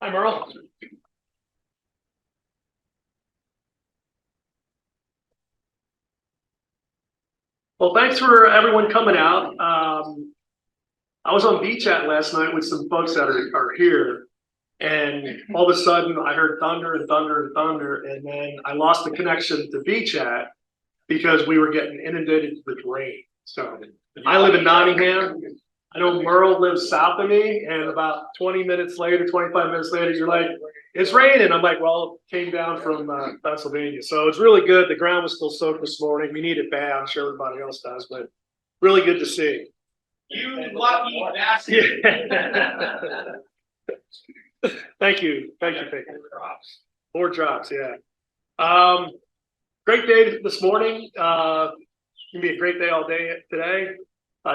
Hi, Merle. Well, thanks for everyone coming out. I was on Beach Chat last night with some folks that are here, and all of a sudden I heard thunder and thunder and thunder, and then I lost the connection to Beach Chat because we were getting inundated with rain. So I live in Nottingham. I know Merle lives south of me, and about 20 minutes later, 25 minutes later, you're like, it's raining. I'm like, well, it came down from Pennsylvania. So it's really good. The ground was still soaked this morning. We need it bad. I'm sure everybody else does, but really good to see. You lucky bastard. Yeah. Thank you. Thank you. Thank you. Four drops, yeah. Great day this morning. Gonna be a great day all day today.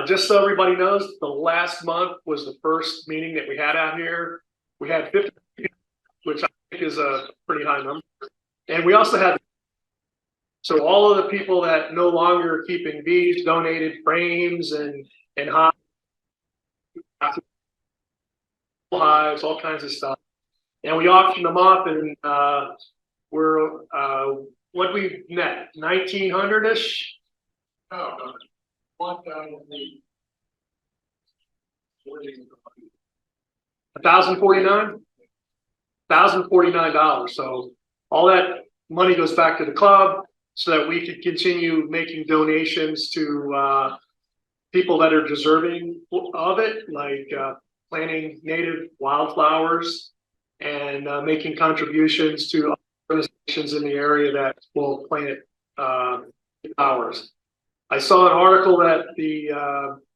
Just so everybody knows, the last month was the first meeting that we had out here. We had 50, which I think is a pretty high number. And we also had, so all of the people that no longer are keeping bees donated frames and hives, all kinds of stuff. And we auctioned them off, and we're, what we net, 1,900-ish? Oh, 1,049? $1,049. So all that money goes back to the club so that we could continue making donations to people that are deserving of it, like planting native wildflowers and making contributions to organizations in the area that will plant flowers. I saw an article that the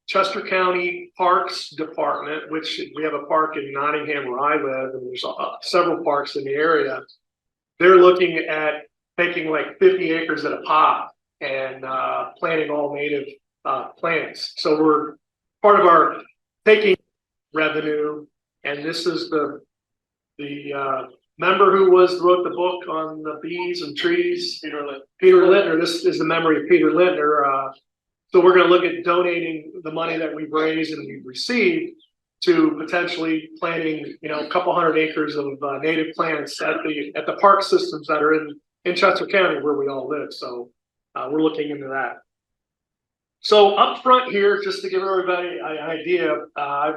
Chester County Parks Department, which we have a park in Nottingham where I live, and there's several parks in the area, they're looking at taking like 50 acres at a pop and planting all native plants. So we're part of our taking revenue, and this is the member who wrote the book on the bees and trees, Peter Lintner. This is the memory of Peter Lintner. So we're going to look at donating the money that we've raised and we've received to potentially planting, a couple hundred acres of native plants at the park systems that are in Chester County where we all live. So we're looking into that. So up front here, just to give everybody an idea,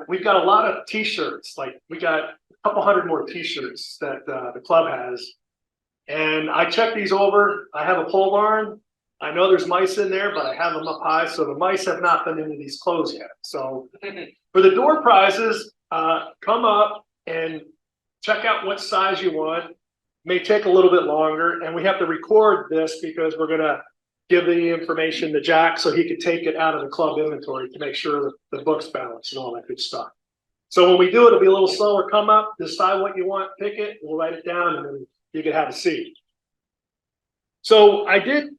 we've got a lot of T-shirts. Like we got a couple hundred more T-shirts that the club has. And I checked these over. I have a pole barn. I know there's mice in there, but I have them up high, so the mice have not been into these clothes yet. So for the door prizes, come up and check out what size you want. May take a little bit longer, and we have to record this because we're going to give the information to Jack so he could take it out of the club inventory to make sure that the book's balanced and all that good stuff. So when we do it, it'll be a little slower. Come up, decide what you want, pick it, we'll write it down, and then you can have a seat. So I did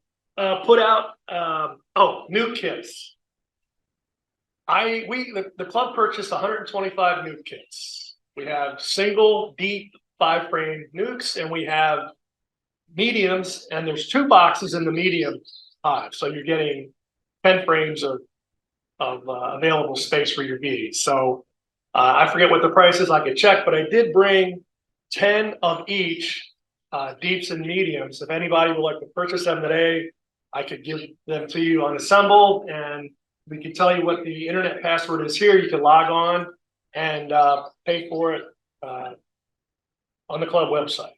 put out nuke kits. The club purchased 125 nuke kits. We have single deep 5-frame nukes, and we have mediums, and there's 2 boxes in the medium hive. So you're getting 10 frames of available space for your bees. So I forget what the price is, I could check, but I did bring 10 of each, deeps and mediums. If anybody would like to purchase them today, I could give them to you unassembled, and we can tell you what the internet password is here. You can log on and pay for it on the club website.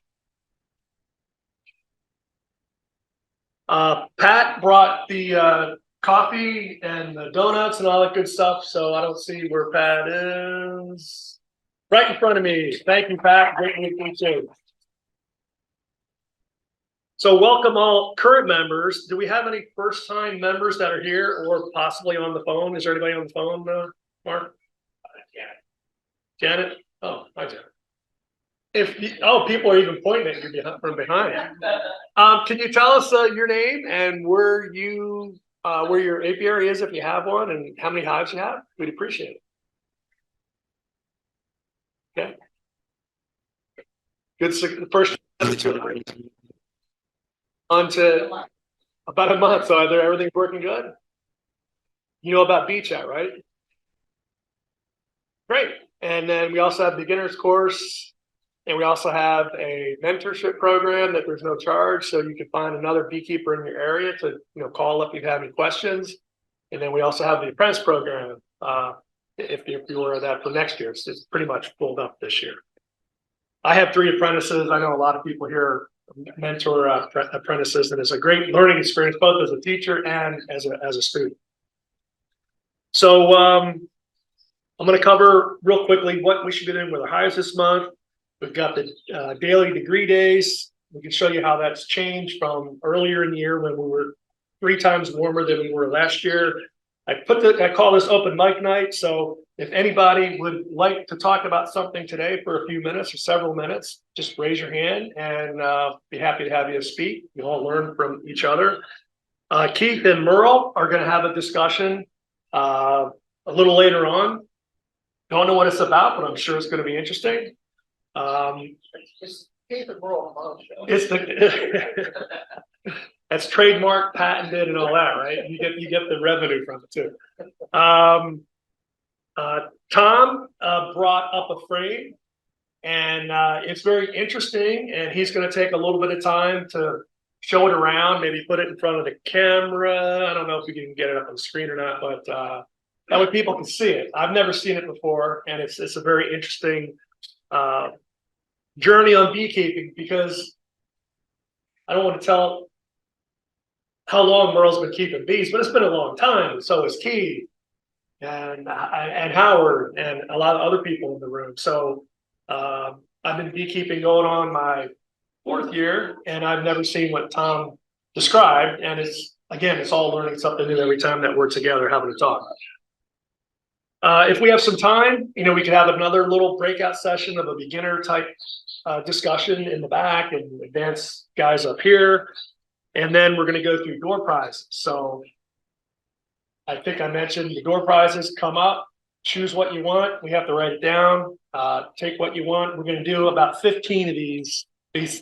Pat brought the coffee and the donuts and all that good stuff, so I don't see where Pat is. Right in front of me. Thank you, Pat. Great to meet you too. So welcome all current members. Do we have any first-time members that are here or possibly on the phone? Is there anybody on the phone, Mark? Janet? Oh, hi, Janet. People are even pointing at you from behind. Can you tell us your name and where your apiary is if you have one, and how many hives you have? We'd appreciate it. Okay. Good. The first on to about a month. So everything's working good. You know about Beach Chat, right? Great. And then we also have beginners course. And we also have a mentorship program that there's no charge, so you can find another beekeeper in your area to call if you have any questions. And then we also have the apprentice program if you were that for next year. It's pretty much pulled up this year. I have 3 apprentices. I know a lot of people here mentor apprentices, and it's a great learning experience both as a teacher and as a student. So I'm going to cover real quickly what we should be doing with our hives this month. We've got the daily degree days. We can show you how that's changed from earlier in the year when we were 3 times warmer than we were last year. I call this open mic night. So if anybody would like to talk about something today for a few minutes or several minutes, just raise your hand and be happy to have you speak. You all learn from each other. Keith and Merle are going to have a discussion a little later on. Don't know what it's about, but I'm sure it's going to be interesting. It's Keith and Merle. It's the that's trademark, patented, and all that, right? You get the revenue from it too. Tom brought up a frame, and it's very interesting. And he's going to take a little bit of time to show it around, maybe put it in front of the camera. I don't know if we can get it up on the screen or not, but that way people can see it. I've never seen it before, and it's a very interesting journey on beekeeping, because I don't want to tell how long Merle's been keeping bees, but it's been a long time. So is Keith and Howard and a lot of other people in the room. So I've been beekeeping going on my 4th year, and I've never seen what Tom described. And it's all learning something new every time that we're together having a talk. If we have some time, we could have another little breakout session of a beginner type discussion in the back and advanced guys up here. And then we're going to go through door prizes. So I think I mentioned the door prizes come up, choose what you want. We have to write it down, take what you want. We're going to do about 15 of these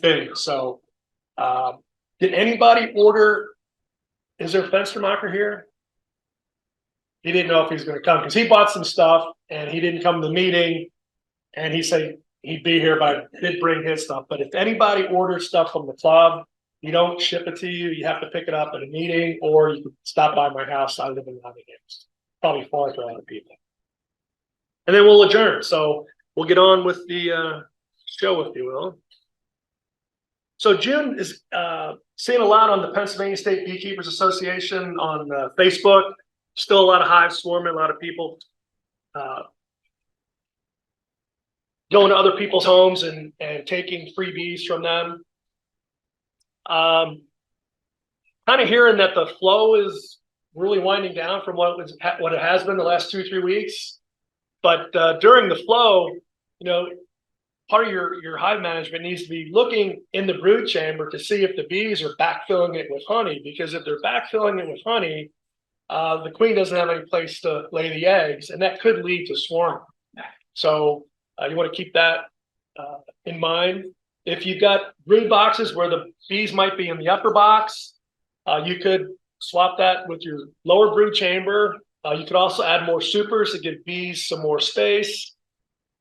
things. So did anybody order? Is there a Fenstermacher here? He didn't know if he was going to come because he bought some stuff and he didn't come to the meeting, and he said he'd be here, but I did bring his stuff. But if anybody orders stuff from the club, you don't ship it to you. You have to pick it up at a meeting, or you can stop by my house. I live in Nottingham. Probably far for other people. And then we'll adjourn. So we'll get on with the show, if you will. So June is seeing a lot on the Pennsylvania State Beekeepers Association on Facebook. Still a lot of hives swarming, a lot of people going to other people's homes and taking free bees from them. Kind of hearing that the flow is really winding down from what it has been the last 2-3 weeks. But during the flow, part of your hive management needs to be looking in the brood chamber to see if the bees are backfilling it with honey, because if they're backfilling it with honey, the queen doesn't have any place to lay the eggs, and that could lead to swarming. So you want to keep that in mind. If you've got brood boxes where the bees might be in the upper box, you could swap that with your lower brood chamber. You could also add more supers to give bees some more space.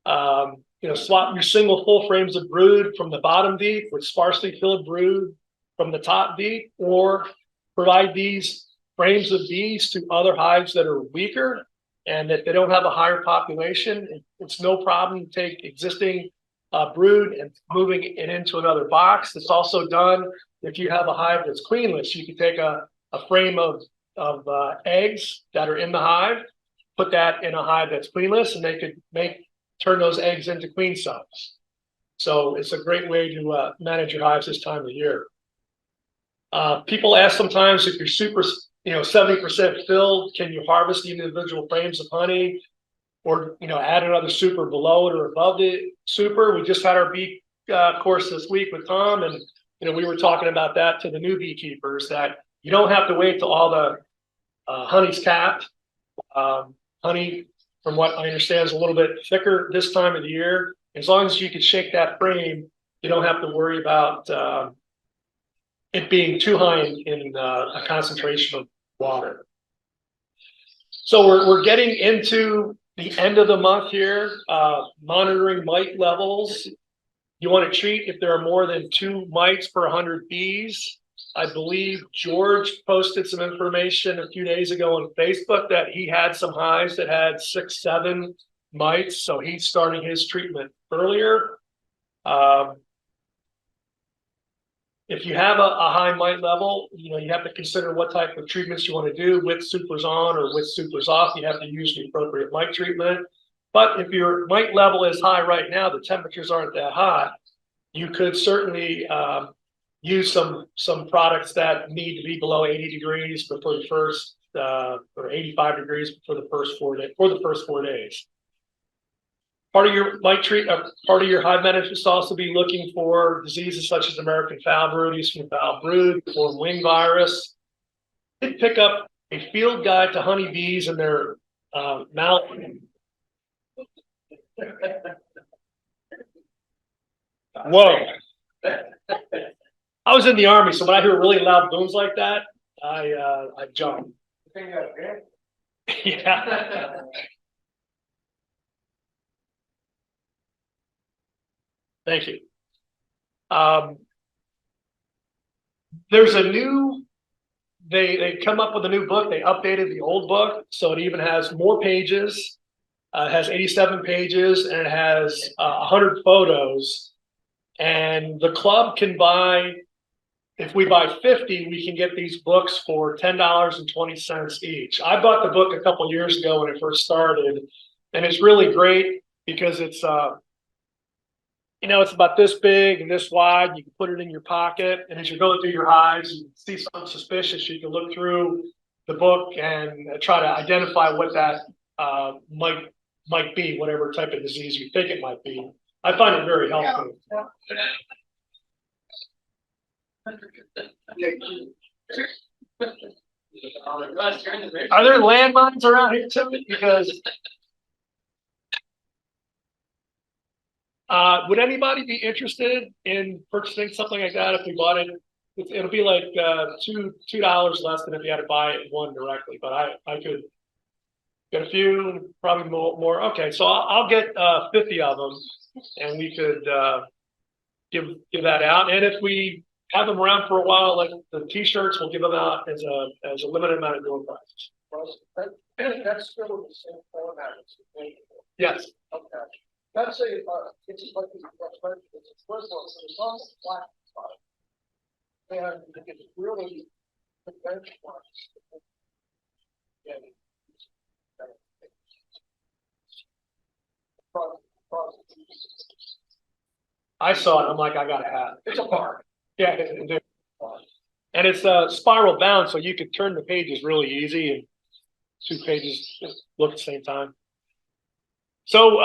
Swap your single full frames of brood from the bottom deep with sparsely filled brood from the top deep, or provide these frames of bees to other hives that are weaker and that they don't have a higher population. It's no problem to take existing brood and moving it into another box. It's also done if you have a hive that's queenless. You can take a frame of eggs that are in the hive, put that in a hive that's queenless, and they could turn those eggs into queen cells. So it's a great way to manage your hives this time of year. People ask sometimes if you're super 70% filled, can you harvest the individual frames of honey, or add another super below it or above the super? We just had our bee course this week with Tom, and we were talking about that to the new beekeepers, that you don't have to wait till all the honey's capped. Honey, from what I understand, is a little bit thicker this time of the year. As long as you can shake that frame, you don't have to worry about it being too high in a concentration of water. So we're getting into the end of the month here, monitoring mite levels. You want to treat if there are more than 2 mites per 100 bees. I believe George posted some information a few days ago on Facebook that he had some hives that had 6, 7 mites, so he's starting his treatment earlier. If you have a high mite level, you have to consider what type of treatments you want to do with supers on or with supers off. You have to use the appropriate mite treatment. But if your mite level is high right now, the temperatures aren't that hot, you could certainly use some products that need to be below 80 degrees before the first or 85 degrees for the first 4 days. Part of your part of your hive management is also be looking for diseases such as American foul brood, Eastern foul brood, or wing virus. Did pick up a field guide to honeybees and their mouth. Whoa! I was in the Army, so when I hear really loud booms like that, I jump. Yeah. Thank you. There's a new, they come up with a new book. They updated the old book, so it even has more pages. It has 87 pages and it has 100 photos. And the club can buy, if we buy 50, we can get these books for $10.20 each. I bought the book a couple years ago when it first started, and it's really great because it's it's about this big and this wide. You can put it in your pocket, and as you're going through your hives, you see something suspicious, you can look through the book and try to identify what that might be, whatever type of disease you think it might be. I find it very helpful. Are there landmines around here, Tim? Because would anybody be interested in purchasing something like that if we bought it? It'll be like $2 less than if you had to buy it one directly, but I could get a few, probably more. Okay, so I'll get 50 of them, and we could give that out. And if we have them around for a while, like the T-shirts, we'll give them out as a limited amount of door prizes. That's still the same format. Yes. Okay. That's it's like it's first one, so it's on the flat spot. And it's really the benchmarks. Yeah. I saw it. I'm like, I gotta have it. It's a park. Yeah, and it's spiral bound, so you could turn the pages really easy, and 2 pages look at the same time. So,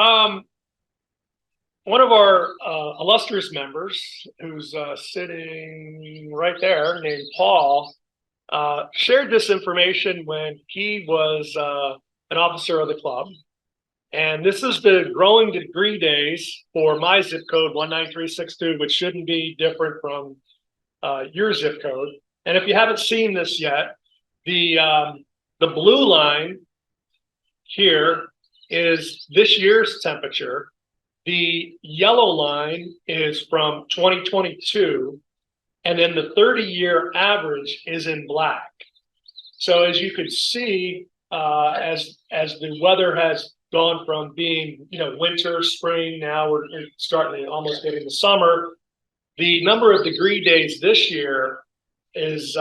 one of our illustrious members, who's sitting right there, named Paul, shared this information when he was an officer of the club. And this is the growing degree days for my zip code 19362, which shouldn't be different from your zip code. And if you haven't seen this yet, the blue line here is this year's temperature. The yellow line is from 2022, and then the 30-year average is in black. So as you could see, as the weather has gone from being winter, spring, now we're starting almost getting the summer. The number of degree days this year is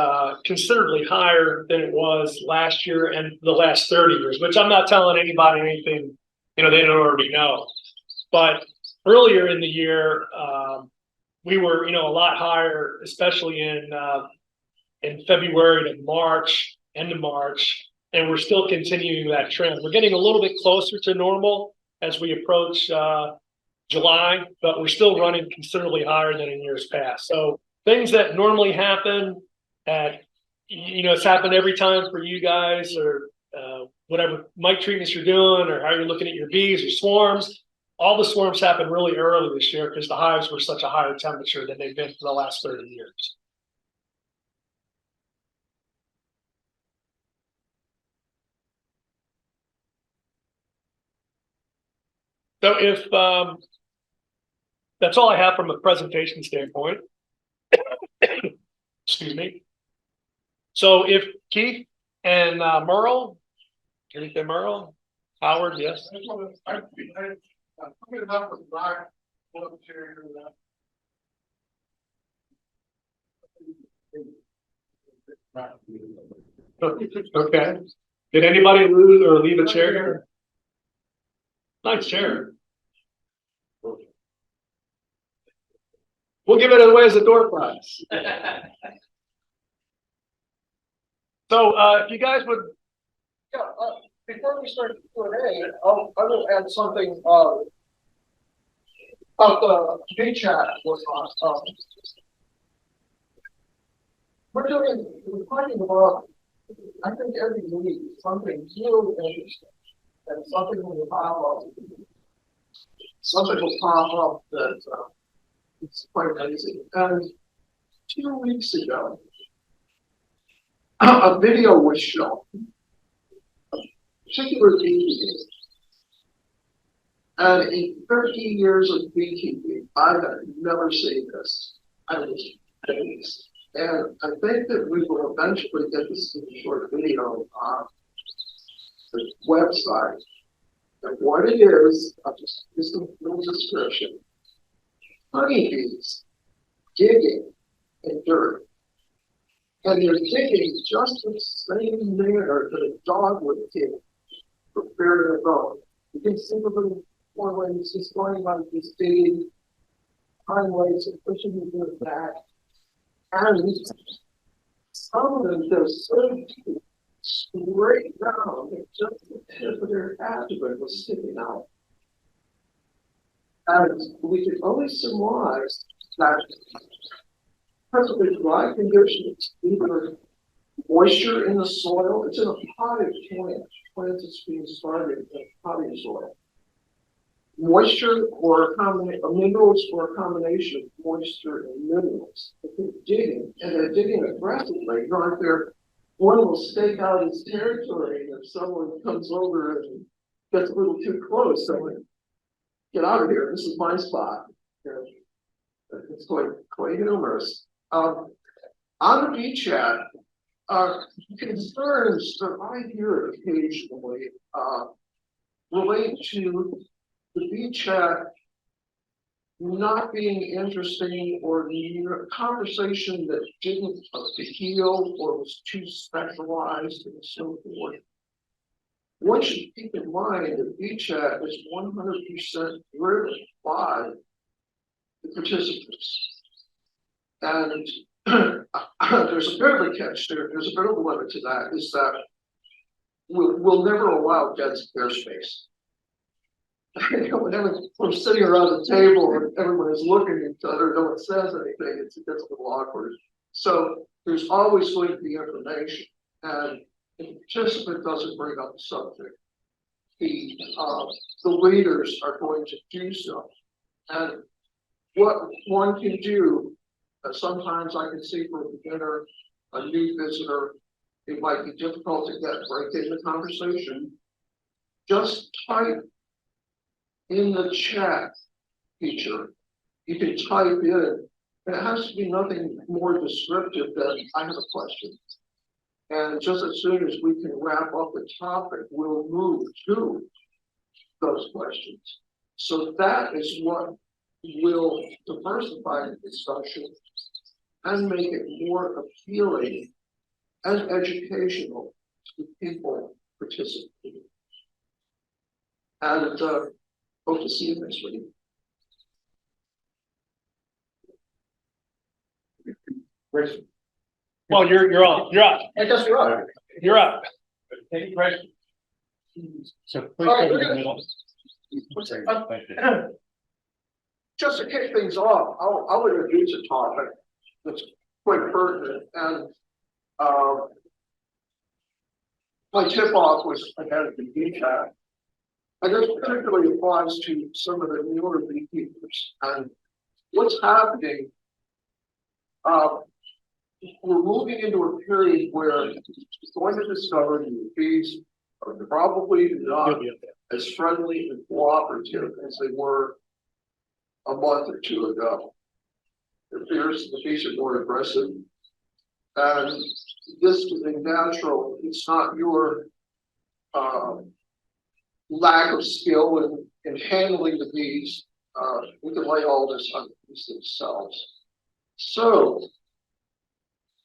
considerably higher than it was last year and the last 30 years, which I'm not telling anybody anything they don't already know. But earlier in the year, we were a lot higher, especially in February to March, end of March, and we're still continuing that trend. We're getting a little bit closer to normal as we approach July, but we're still running considerably higher than in years past. So things that normally happen it's happened every time for you guys, or whatever mite treatments you're doing, or how you're looking at your bees or swarms. All the swarms happened really early this year because the hives were such a higher temperature than they've been for the last 30 years. So if that's all I have from a presentation standpoint. Excuse me. So if Keith and Merle, anything Merle, Howard, yes. I'm gonna have with Black, wheelchair, Okay. Did anybody lose or leave a chair here? Nice chair. We'll give it away as a door prize. So if you guys would. Yeah, before we start the Q&A, I will add something, about the big chat was on, we're talking about, I think every week, something really interesting, and something will pop up. Something will pop up that, it's quite amazing. And 2 weeks ago, a video was shown, a particular beekeeping. And in 30 years of beekeeping, I have never seen this. I was amazed. And I think that we will eventually get this in a short video on the website. And what it is, I'll just give some little description. Honeybees digging in dirt. And they're digging just the same manner that a dog would dig for fear of bone. You can see the little forelegs just going like this digging hind legs and pushing into the back. And some of them go so deep, straight down, that just the tip of their abdomen was sticking out. And we can only surmise that because of the dry conditions, either moisture in the soil, it's in a potted plant that's being started in potted soil. Moisture or minerals or a combination of moisture and minerals. If they're digging, and they're digging aggressively, you know, if they're, one will stake out its territory, and if someone comes over and gets a little too close, someone, get out of here, this is my spot. You know, it's quite humorous. On the beach chat, concerns that I hear occasionally relate to the beach chat not being interesting or the conversation that didn't appeal or was too specialized and so forth. One should keep in mind that beach chat is 100% driven by the participants. And there's a bit of a catch there, there's a bit of a limit to that, is that we'll never allow dead airspace. Whenever we're sitting around the table and everyone is looking at each other, no one says anything, it gets a little awkward. So there's always going to be information. And if the participant doesn't bring up the subject, the leaders are going to do so. And what one can do, sometimes I can see for a beginner, a new visitor, it might be difficult to break in the conversation. Just type in the chat feature. You can type in, and it has to be nothing more descriptive than I have a question. And just as soon as we can wrap up the topic, we'll move to those questions. So that is what will diversify the discussion and make it more appealing and educational to people participating. And hope to see you next week. Well, you're on. You're up. I guess you're up. You're up. Any questions? So please All right, go we're to the gonna- middle. Just to kick things off, I'll introduce a topic that's quite pertinent, and my tip-off was ahead of the bee chat. And this particularly applies to some of the newer beekeepers. And what's happening, we're moving into a period where you're going to discover the bees are probably not as friendly and cooperative as they were a month or two ago. It appears the bees are more aggressive. And this is a natural, it's not your lack of skill in handling the bees. We can lay all this on the bees themselves. So,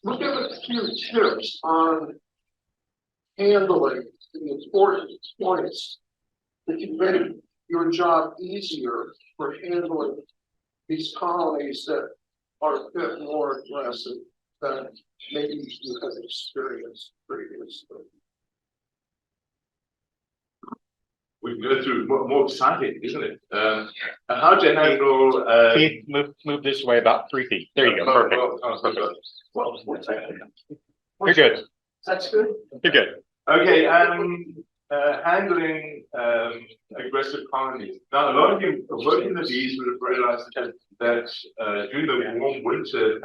we'll give a few tips on handling the important points that can make your job easier for handling these colonies that are a bit more aggressive than maybe you have experienced previously. We can go through more exciting, isn't it? How to handle. Keith, move this way about 3 feet. There you go. Perfect. You're good. That's good. You're good. Okay. Handling aggressive colonies. Now, a lot of you working the bees would have realized that during the warm winter,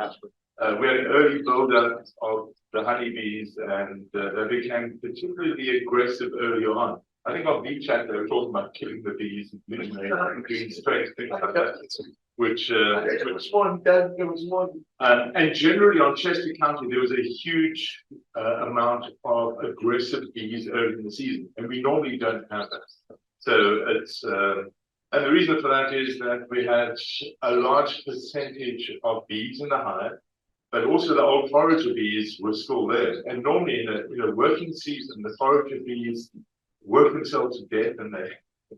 we had an early build-up of the honeybees, and they became particularly aggressive early on. I think on Bee Chat they were talking about killing the bees and doing straight things like that, which It was one dead, it was one. and generally on Chester County there was a huge amount of aggressive bees early in the season, and we normally don't have that. So it's and the reason for that is that we had a large percentage of bees in the hive, but also the old forager bees were still there. And normally in a working season, the forager bees work themselves to death and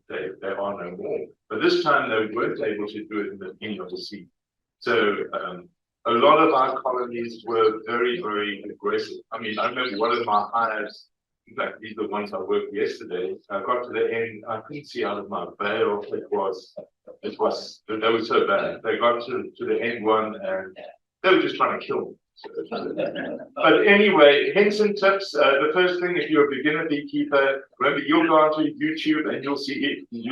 they are no more. But this time they weren't able to do it in the beginning of the season. So a lot of our colonies were very, very aggressive. I mean, I remember one of my hives, in fact, these are the ones I worked yesterday. I got to the end, I couldn't see out of my veil. They were so bad. They got to the end one and they were just trying to kill me. But anyway, hints and tips. The first thing, if you're a beginner beekeeper, remember you'll go onto YouTube and you'll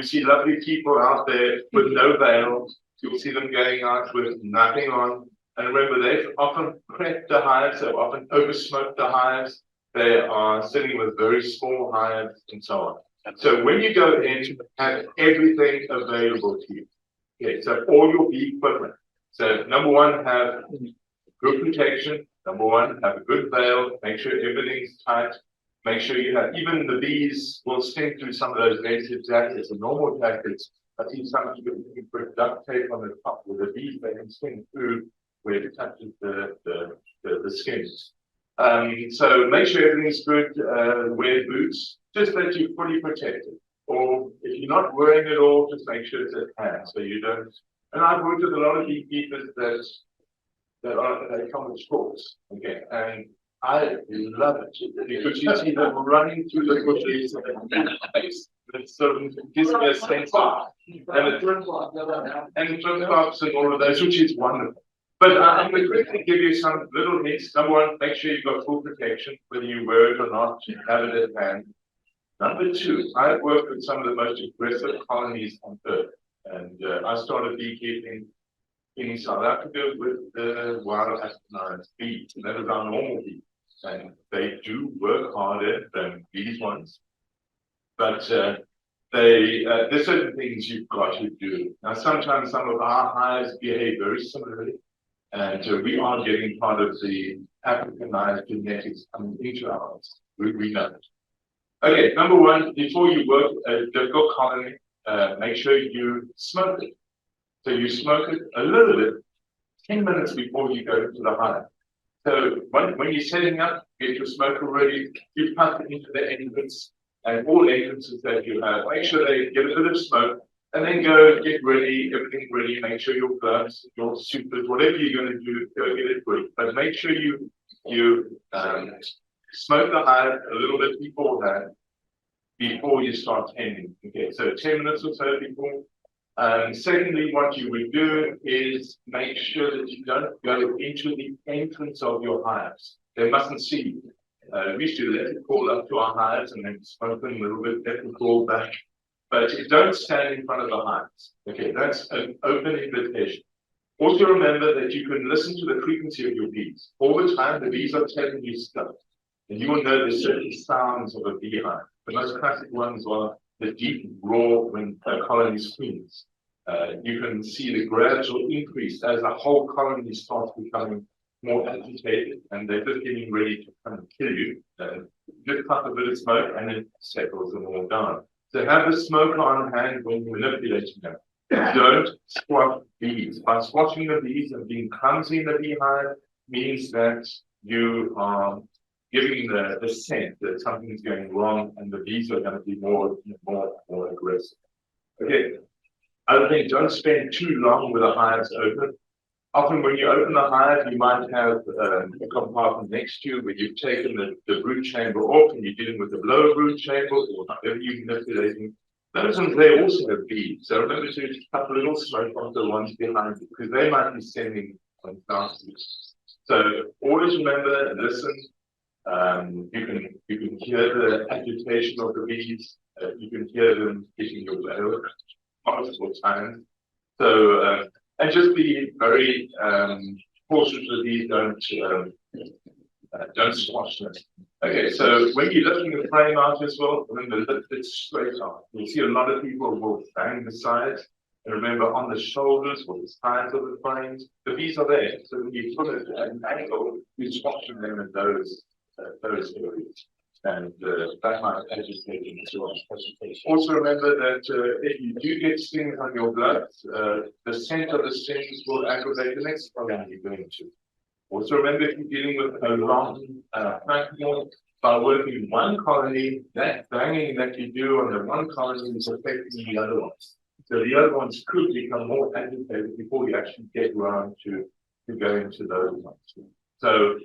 see lovely people out there with no veil. You'll see them going out with nothing on. And remember, they've often prepped the hives, they've often oversmoked the hives. They are sitting with very small hives and so on. So when you go in, have everything available to you. Okay, so all your bee equipment. So number one, have good protection. Number one, have a good veil. Make sure everything's tight. Make sure you have, even the bees will sting through some of those native jackets, the normal jackets. I see some people put duct tape on the top with the bees, they can sting through where it touches the skins. So make sure everything's good. Wear boots, just that you're fully protected. Or if you're not wearing it all, just make sure it's at hand so you don't. And I've worked with a lot of beekeepers they come with shorts, okay, and I love it because you see them running through the bushes and it sort of gives me a sense of and flip-flops and all of those, which is wonderful. But I'm going to quickly give you some little hints. Number one, make sure you've got full protection, whether you wear it or not, have it at hand. Number two, I've worked with some of the most aggressive colonies on earth, and I started beekeeping in South Africa with the wild Africanized bees, and that is our normal bees. And they do work harder than these ones, but there's certain things you've got to do. Now, sometimes some of our hives behave very similarly, and we are getting part of the Africanized genetics coming into ours. We know it. Okay, number one, before you work a difficult colony, make sure you smoke it. So you smoke it a little bit, 10 minutes before you go into the hive. So when you're setting up, get your smoker ready, you puff it into the entrance, and all entrances that you have, make sure they get a bit of smoke, and then go get ready, everything ready, make sure your gloves, your supers, whatever you're going to do, go get it ready. But make sure you smoke the hive a little bit beforehand, before you start tending. Okay, so 10 minutes or so before. Secondly, what you would do is make sure that you don't go into the entrance of your hives. They mustn't see you. We used to let it crawl up to our hives and then smoke them a little bit, let it crawl back. But you don't stand in front of the hives. Okay, that's an open invitation. Also remember that you can listen to the frequency of your bees. All the time, the bees are telling you stuff. And you will know there's certain sounds of a beehive. The most classic ones are the deep roar when a colony screams. you can see the gradual increase as the whole colony starts becoming more agitated and they're just getting ready to come and kill you. Just cut a bit of smoke and it settles them all down. So have the smoke on hand when you're manipulating them. Don't squash bees. By squashing the bees and being clumsy in the beehive means that you are giving the scent that something's going wrong and the bees are going to be more aggressive. Okay. Other thing, don't spend too long with the hives open. Often when you open the hive, you might have a compartment next to you where you've taken the brood chamber off and you're dealing with the lower brood chamber or whatever you're manipulating. Those ones, they also have bees. So remember to cut a little smoke onto the ones behind you because they might be sending some samples. So always remember and listen. You can hear the agitation of the bees. You can hear them hitting your bladder multiple times. So and just be very cautious with these. Don't squash them. Okay, so when you're lifting the frame out as well, remember lift it straight out. You'll see a lot of people will bang the sides. And remember on the shoulders or the sides of the frames, the bees are there. So when you put it at an angle, you're squashing them in those areas. And that might agitate them as well. Also remember that if you do get stings on your blood, the scent of the stings will aggravate the next colony you're going to. Also remember if you're dealing with a long platform, by working in one colony, that banging that you do on the one colony is affecting the other ones. So the other ones could become more agitated before you actually get around to go into those ones. So,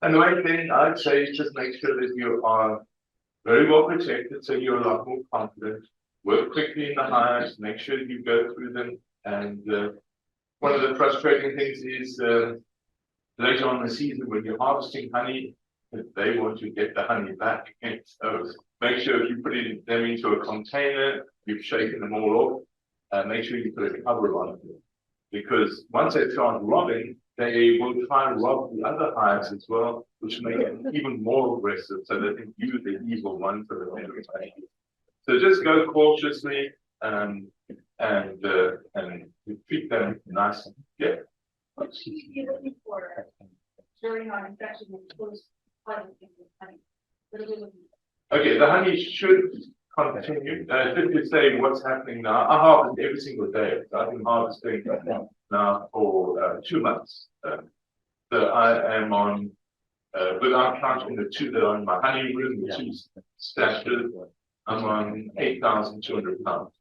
and the main thing I'd say is just make sure that you are very well protected, so you're a lot more confident. Work quickly in the hives, make sure you go through them. And one of the frustrating things is later on in the season when you're harvesting honey, they want to get the honey back. So make sure if you put them into a container, you've shaken them all off, make sure you put a cover on them. Because once they start robbing, they will try and rob the other hives as well, which make it even more aggressive, so they think you're the evil one for the enemy. So just go cautiously and treat them nicely. Yeah. What should you be looking for during our inspection and post honey? What are we looking for? Okay, the honey should continue. Just to say what's happening now, I harvest every single day. So I've been harvesting now for 2 months. So I am on, without counting the 2 that are in my honey room, the 2 stashes, I'm on 8,200 pounds.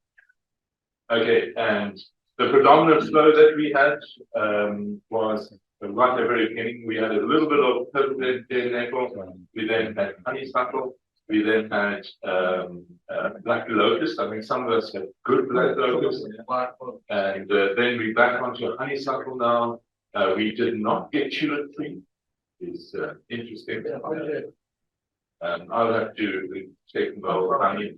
Okay, and the predominant flow that we had was right at the very beginning. We had a little bit of purple dead nettle. We then had honeysuckle. We then had black locust. I mean, some of us had good black locust. And then we back onto honeysuckle now. We did not get tulip tree. It's interesting. I'll have to take the honey.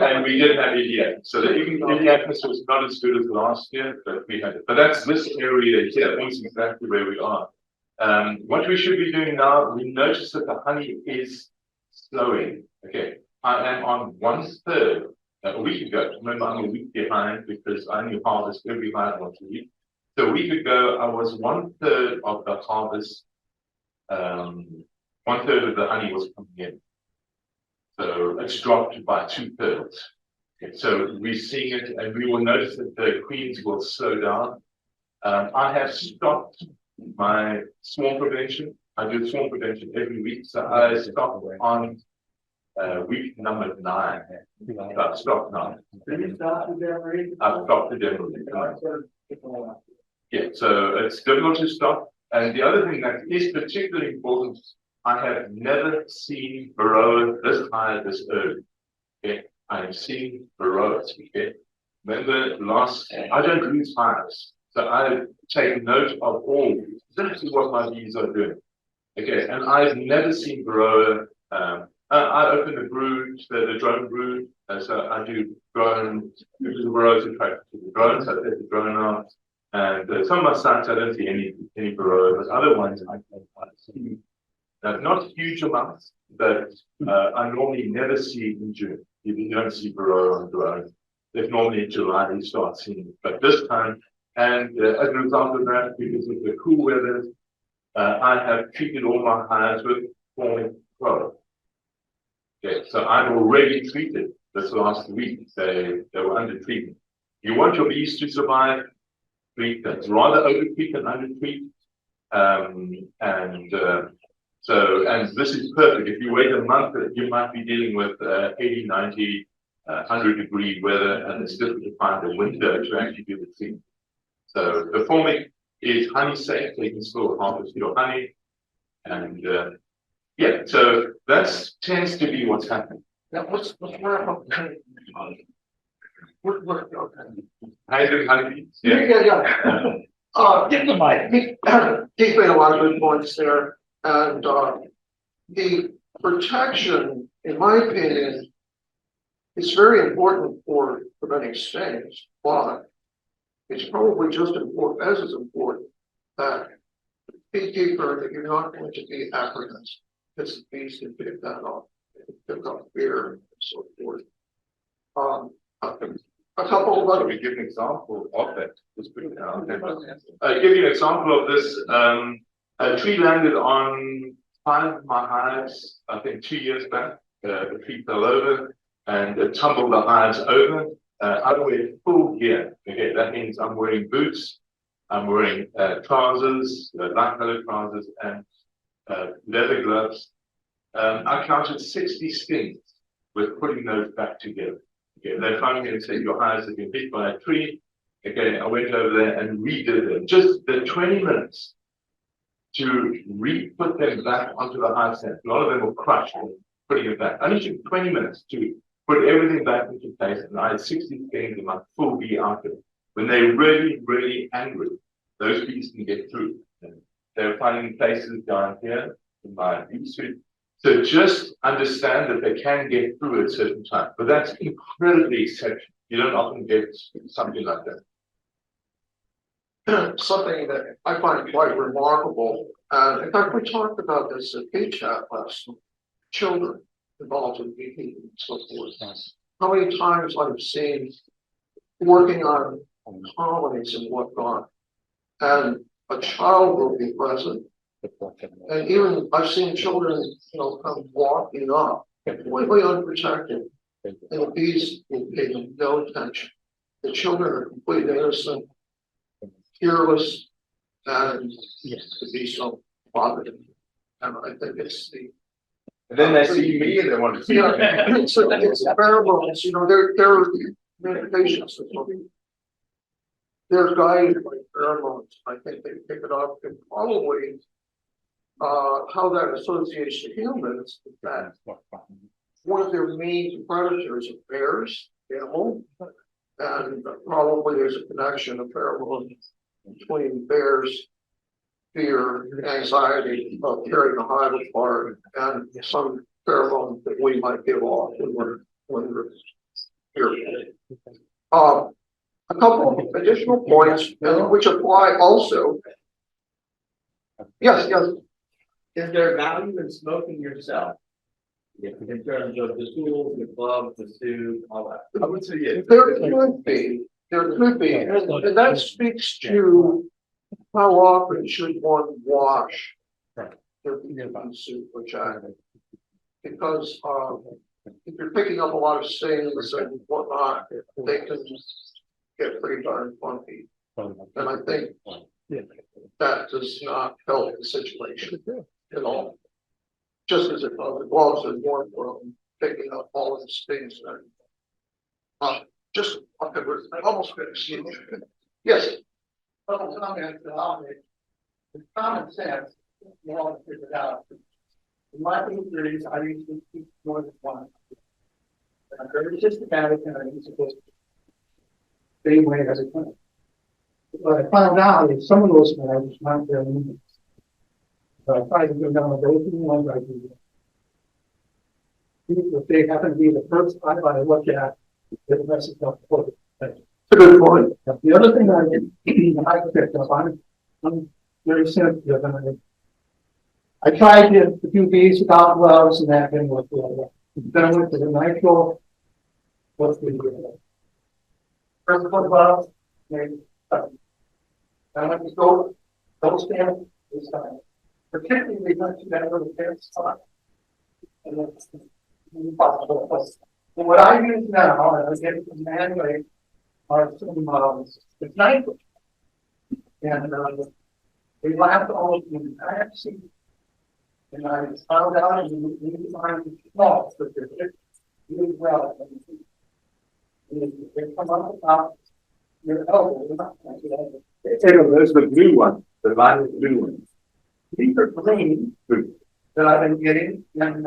And we did have Indiana. So the Indiana was not as good as last year, but we had it. But that's this area here. That's exactly where we are. What we should be doing now, we notice that the honey is slowing. Okay, I am on 1/3 a week ago. Remember, I'm a week behind because I only harvest every hive once a week. So a week ago, I was 1/3 of the harvest. 1/3 of the honey was coming in. So it's dropped by 2/3. Okay, so we're seeing it, and we will notice that the queens will slow down. I have stopped my swarm prevention. I do swarm prevention every week, so I stop on week number 9. I've stopped now. I've stopped the demo. Yeah, so it's difficult to stop. And the other thing that is particularly important, I have never seen Varroa this high this early. Okay, I have seen Varroa. Okay, remember I don't lose hives. So I take note of all, exactly what my bees are doing. Okay, and I've never seen Varroa. I open the brood, the drone brood, so I do drone, because the Varroa is attracted to the drones, so I take the drone out. And some of my sites, I don't see any Varroa, but other ones I see. Not huge amounts, but I normally never see in June. You don't see Varroa on drone. If normally in July you start seeing it, but this time, and as a result of that, because of the cool weather, I have treated all my hives with formic 12. Okay, so I've already treated this last week. They were under treatment. You want your bees to survive, treat them. Rather overtreat than undertreat. And this is perfect. If you wait a month, you might be dealing with 80, 90, 100-degree weather, and it's difficult to find a window to actually do the thing. So the formic is honey safe, so you can still harvest your honey. And yeah, so that tends to be what's happening. Now, let's wrap up. We're Honey, yeah. Give the mic. He's made a lot of good points there, and the protection, in my opinion, is very important for preventing stings, but it's probably just important that beekeeper, that you're not going to be apprehensive, because the bees can pick that up, pick up fear and so forth. A couple of Let other. me give an example of that. Just bring it down. Give you an example of this. A tree landed on 5 of my hives, I think 2 years back. The tree fell over and it tumbled the hives over. I'm wearing full gear. Okay, that means I'm wearing boots, I'm wearing trousers, light colored trousers, and leather gloves. I counted 60 stings with putting those back together. Okay, they finally and said your hives have been hit by a tree. Okay, I went over there and redid them. Just the 20 minutes to re-put them back onto the hive stand. A lot of them were crushed and putting it back. I only took 20 minutes to put everything back into place, and I had 60 stings in my full bee outfit. When they're really, really angry, those bees can get through. And they're finding places down here in my bee suit. So just understand that they can get through at a certain time, but that's incredibly exceptional. You don't often get something like that. Something that I find quite remarkable, and in fact, we talked about this at Bee Chat last night, children involved in beekeeping and so forth. How many times I've seen working on colonies and whatnot, and a child will be present. And even I've seen children, come walking up, completely unprotected, and the bees will pay them no attention. The children are completely innocent, fearless, and the bees don't bother them. And I think it's the. And then they see me and they want to see me. It's pheromones, there are medications. They're guided by pheromones. I think they pick it up, and probably how that associates to humans is that one of their main predators are bears, animal, and probably there's a connection of pheromones between bears' fear, anxiety of carrying the hive apart, and some pheromones that we might give off when we're fearful. A couple of additional points, which apply also. Yes. Is there value in smoking yourself? In terms of the tools, the gloves, the suit, all that? I would say yes. There could be, and that speaks to how often should one wash their beekeeping suit or jacket. Because if you're picking up a lot of stains and whatnot, they can get pretty darn funky. And I think that does not help the situation at all. Just as if the gloves are more from picking up all of the stains. Just okay, we're almost finished. Yes. Couple comments that I'll make. It's common sense, you all figure it out. In my injuries, I usually keep more than one. And I'm very systematic and I use it same way as a clinic. But I found out that some of those measures aren't very needed. So I try to go down those ones I do. If they happen to be the first time I look at, it messes up the whole thing. A good point. The other thing I picked up on, I'm very sensitive, and I tried to do bees without gloves, and that didn't work well. Then I went to the nitro, what's the First one above, maybe. I want to go, don't stand this time. Particularly once you got a little bit spot. And it's impossible. And what I use now, and I get it from manually, are some, it's nice. And, they laughed all of them. I have seen. And I found out and we find small, but they're really well. They come up about your elbow. There's the blue one, the light blue one. These are green that I've been getting, and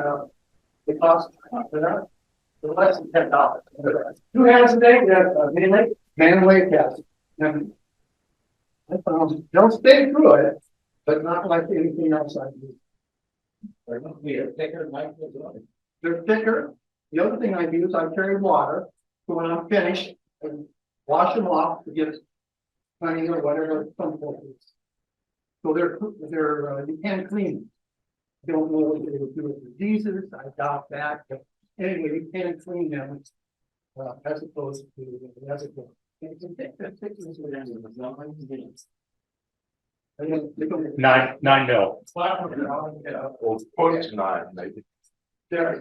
they cost they're less than $10. 2 hands a day, we have man-weight cast. And don't stay through it, but not like anything else I do. They're thicker. The other thing I do is I carry water, so when I'm finished, I wash them off to get honey or whatever some is. So they're you can clean them. I don't know what they would do with diseases. I doubt that, but anyway, you can clean them as opposed to as a book. Nine mil. Or 0.9 maybe. They're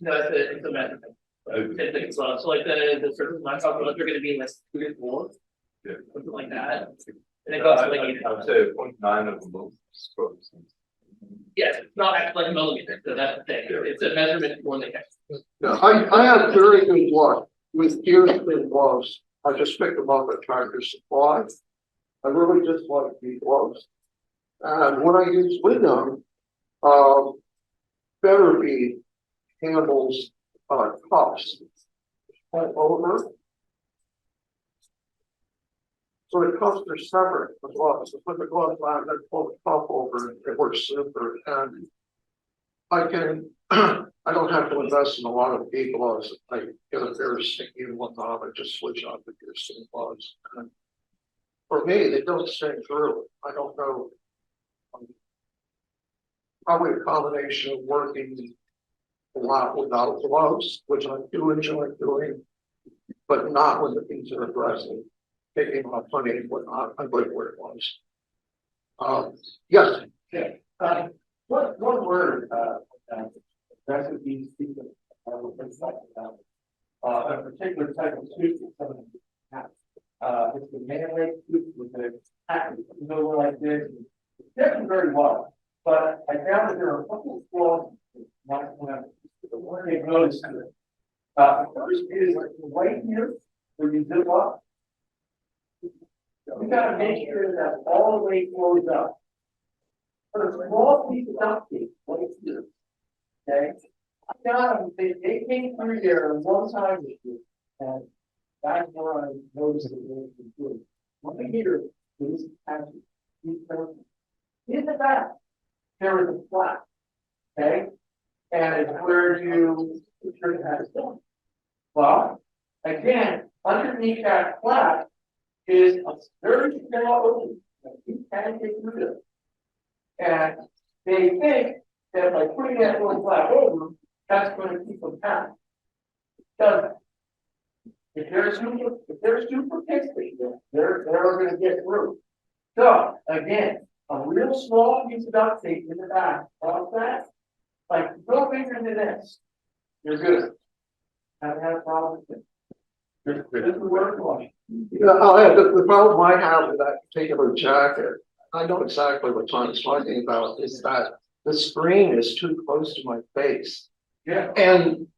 No, it's a measurement. It's so like the surface of my talking about, they're gonna be like 2 to 4. Yeah. Something like that. And it goes to like, I would say 0.9 of the most. yes, it's not actually like millimeters, so that's the thing, it's a measurement for the. I have very good luck with deerskin gloves. I just picked them up at Tractor Supply. I really just like these gloves. And when I use with them, Better handles cups over. So the cups are separate as well. So put the glove on and pull the cup over, and it works super. And I can, I don't have to invest in a lot of big gloves. I get a pair of sticky and whatnot, I just switch out the deerskin gloves. And for me, they don't stay through. I don't know. Probably a combination of working a lot without gloves, which I do enjoy doing, but not when the things are aggressive. Taking off funny and whatnot, I like wear gloves. Yes. Okay. One word, recipes, people, a particular type of soup that someone has. It's the mayonnaise soup with the package, like this. It's definitely very well, but I found that there are a couple of flaws. One they've noticed. First is right here, where you zip up. We gotta make sure that all the way flows up. For a small piece of duct tape, what is here? Okay, I got them, they came through there one time this year, and that's where I noticed that they were good. One here, this passage, in the back, there is a flap, okay? And it's where you turn it has done. Well, again, underneath that flap is a very small opening that you can get rid of. And they think that by putting that little flap over, that's going to keep them out. Doesn't. If they're super pixely, they're going to get through. So again, a real small piece of duct tape in the back, off that, like go bigger than this, you're good. Haven't had a problem with it. This will work for me. Yeah, the problem I have with that particular jacket, I know exactly what Tom's talking about, is that the screen is too close to my face. Yeah. And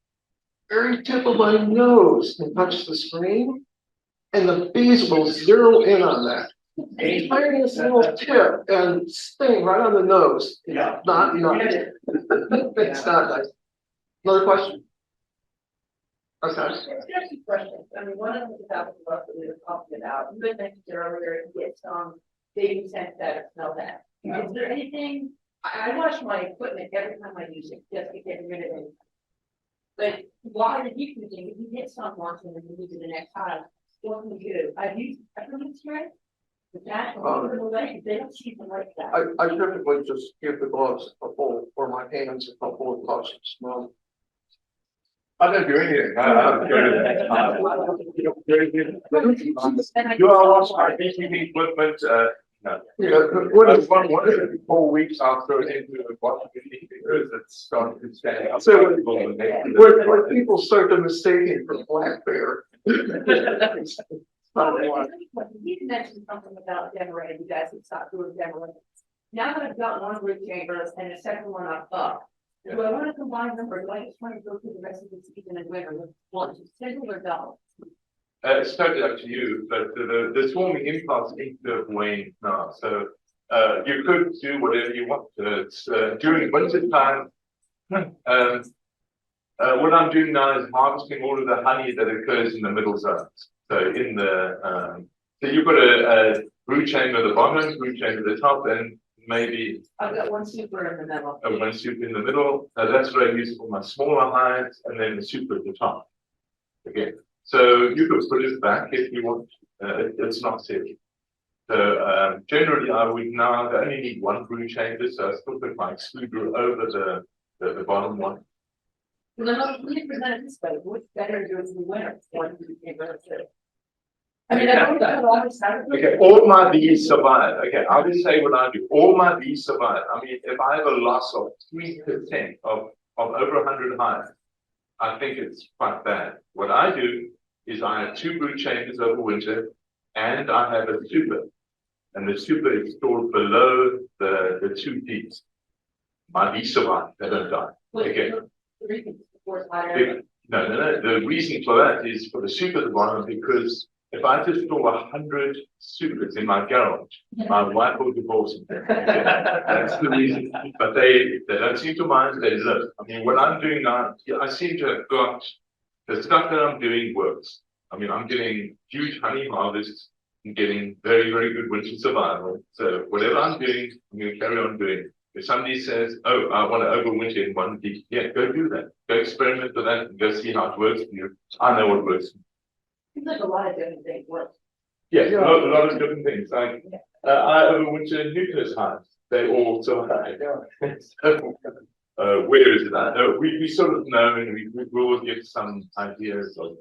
very tip of my nose can touch the screen, and the bees will zero in on that. A tiniest little tip and sting right on the nose. Yeah. Not, it's not nice. Another question? Okay. There's two questions. I mean, one of them is about the stuff that we were talking about. You had mentioned earlier, get some baby scent that smell that. Is there anything, I wash my equipment every time I use it, just to get rid of it. But why the deep using, if you get some once and then you use it the next time, what can you do? I've used peppermint spray. But that, they don't see them like that. I typically just give the gloves a full, or my hands a full of gloves and smell. I don't do anything. I go to the next time. Do I watch my beekeeping equipment? No. What is, One every 4 weeks I'll throw it into the bottom because it's starting to stand up. So when people start to mistake it for black bear. It's not one. You mentioned something about generating, you guys have stopped doing generators. Now that I've got one root chamber and a second one up, do I want to combine them or do I just want to go through the rest of the season and winter with one, single or double? It's totally up to you, but the swarming impulse seems to have waned now. So you could do whatever you want. It's during winter time. What I'm doing now is harvesting all of the honey that occurs in the middle zones. So in the so you've got a brood chamber at the bottom, brood chamber at the top, and maybe I've got one super in the middle. one soup in the middle. That's what I use for my smaller hives, and then the super at the top. Again, so you could put it back if you want. It's not safe. So generally, I would now only need one brood chamber, so I still put my excluder over the bottom one. Well, let me present it this way, what's better during the winter? One root chamber. I mean, I don't know all this out. Okay, all my bees survive. Okay, I'll just say what I do. All my bees survive. I mean, if I have a loss of 3% of over 100 hives, I think it's quite bad. What I do is I have 2 brood chambers over winter, and I have a super. And the super is stored below the 2 bees. My bees survive, they don't die. Okay. No. The reason for that is for the super at the bottom, because if I just store 100 supers in my garage, my wife will divorce me. Okay? That's the reason. But they don't seem to mind, they live. I mean, what I'm doing now, I seem to have got the stuff that I'm doing works. I mean, I'm getting huge honey harvests and getting very, very good winter survival. So whatever I'm doing, I'm going to carry on doing. If somebody says, oh, I want to overwinter in one bee, yeah, go do that. Go experiment with that and go see how it works for you. I know what works. Seems like a lot of different things work. Yes, a lot of different things. Like I overwinter in nucleus hives. They all survive. So, where is it? We sort of know, and we will get some ideas of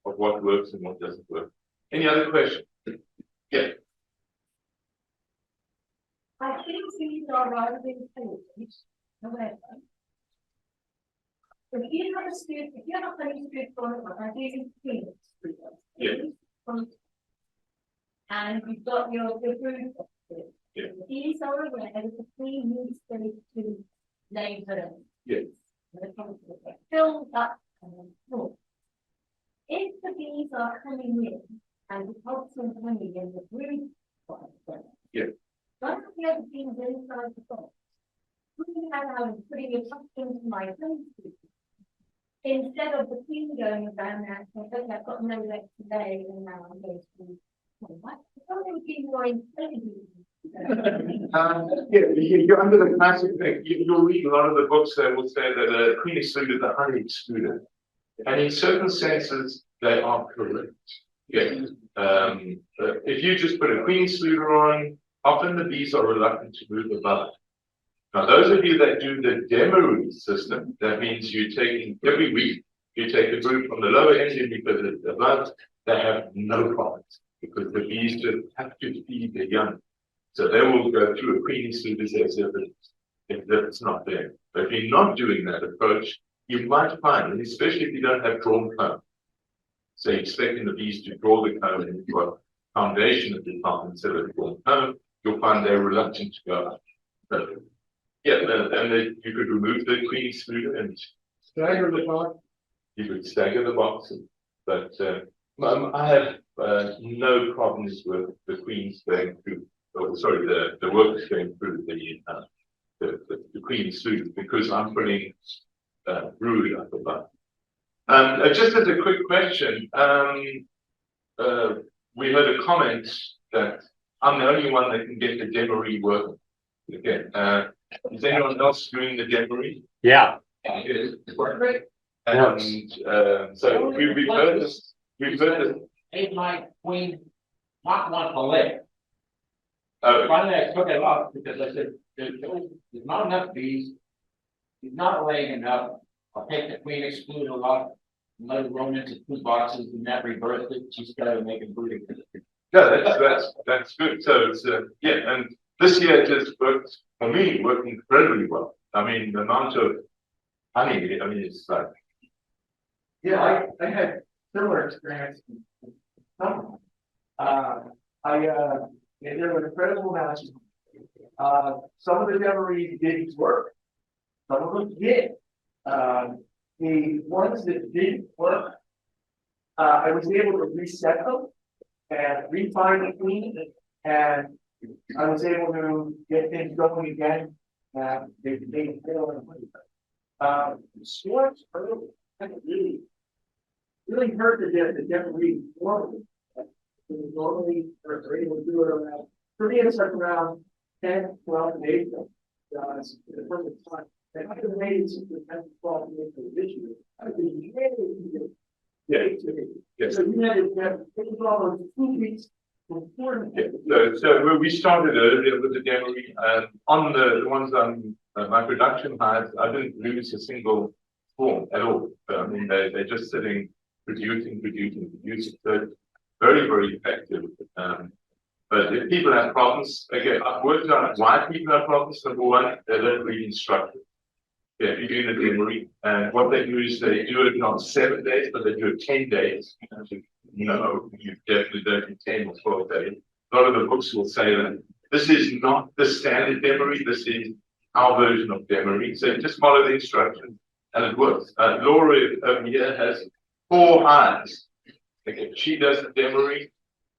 what works and what doesn't work. Any other questions? Yeah. I think these are rather than things. However, if you have a student, if you have a honey student for I think it's Yeah. And you've got your food. Yeah. These are aware that the queen needs to lay them. Yeah. Fill up and full. If the bees are coming in and the pods and honey in the brood, Yeah. one of the other bees inside the box, we have putting a tuck into my honey. Instead of the queen going around there, I think I've got no legs today, and now I'm going to. What? You're under the classic thing. You'll read a lot of the books that will say that a queen excluded, the honey excluded. And in certain senses, they are correct. Yeah. If you just put a queen excluder on, often the bees are reluctant to move above it. Now, those of you that do the demery system, that means you're taking every week, you take a brood from the lower end and you put it above, they have no problems because the bees just have to feed their young. So they will go through a queen excluder as if it's not there. But if you're not doing that approach, you might find, and especially if you don't have drawn comb, so you're expecting the bees to draw the comb and you've got foundation at the top instead of drawn comb, you'll find they're reluctant to go up. So, yeah, then you could remove the queen excluder and Stagger the box. you could stagger the boxes. But I have no problems with the queens going through, sorry, the workers going through the queen excluder because I'm putting brood up above. Just as a quick question, we heard a comment that I'm the only one that can get the demery working. Again, is anyone else doing the demery? Yeah. Yes. And so we've heard this. We've heard this. Made my queen not want to live. Oh, Finally, I took it off because I said, there's not enough bees. He's not laying enough. I'll take the queen excluder off, let it roll into 2 boxes and that reverse it, she's gotta make it breathe. Yeah, that's good. So it's, yeah, and this year it just worked, for me, worked incredibly well. I mean, the amount of honey, I mean, it's like, Yeah, I had similar experience. There were incredible amounts. Some of the memories didn't work. Some of them did. The ones that didn't work, I was able to reset them and refine the queen, and I was able to get things going again. They failed. Sports early, really hurt the different reading formally. Normally, are able to do it around, for me, it's like around 10, 12 days. The perfect time. And I can wait since the 10 to 12 days of this year. I've been really yeah. So you had to have 2 weeks before. So we started earlier with the dairy, on the ones on my production hives, I didn't lose a single swarm at all. I mean, they're just sitting, producing. So it's very, very effective. But if people have problems, again, I've worked out why people have problems. Number one, they don't read instructions. Yeah, if you're doing a delivery, and what they do is they do it not 7 days, but they do it 10 days. No, you definitely don't do 10 or 12 days. A lot of the books will say that this is not the standard memory, this is our version of memory. So you just follow the instructions and it works. Laura over here has 4 hives. Okay, she does the memory.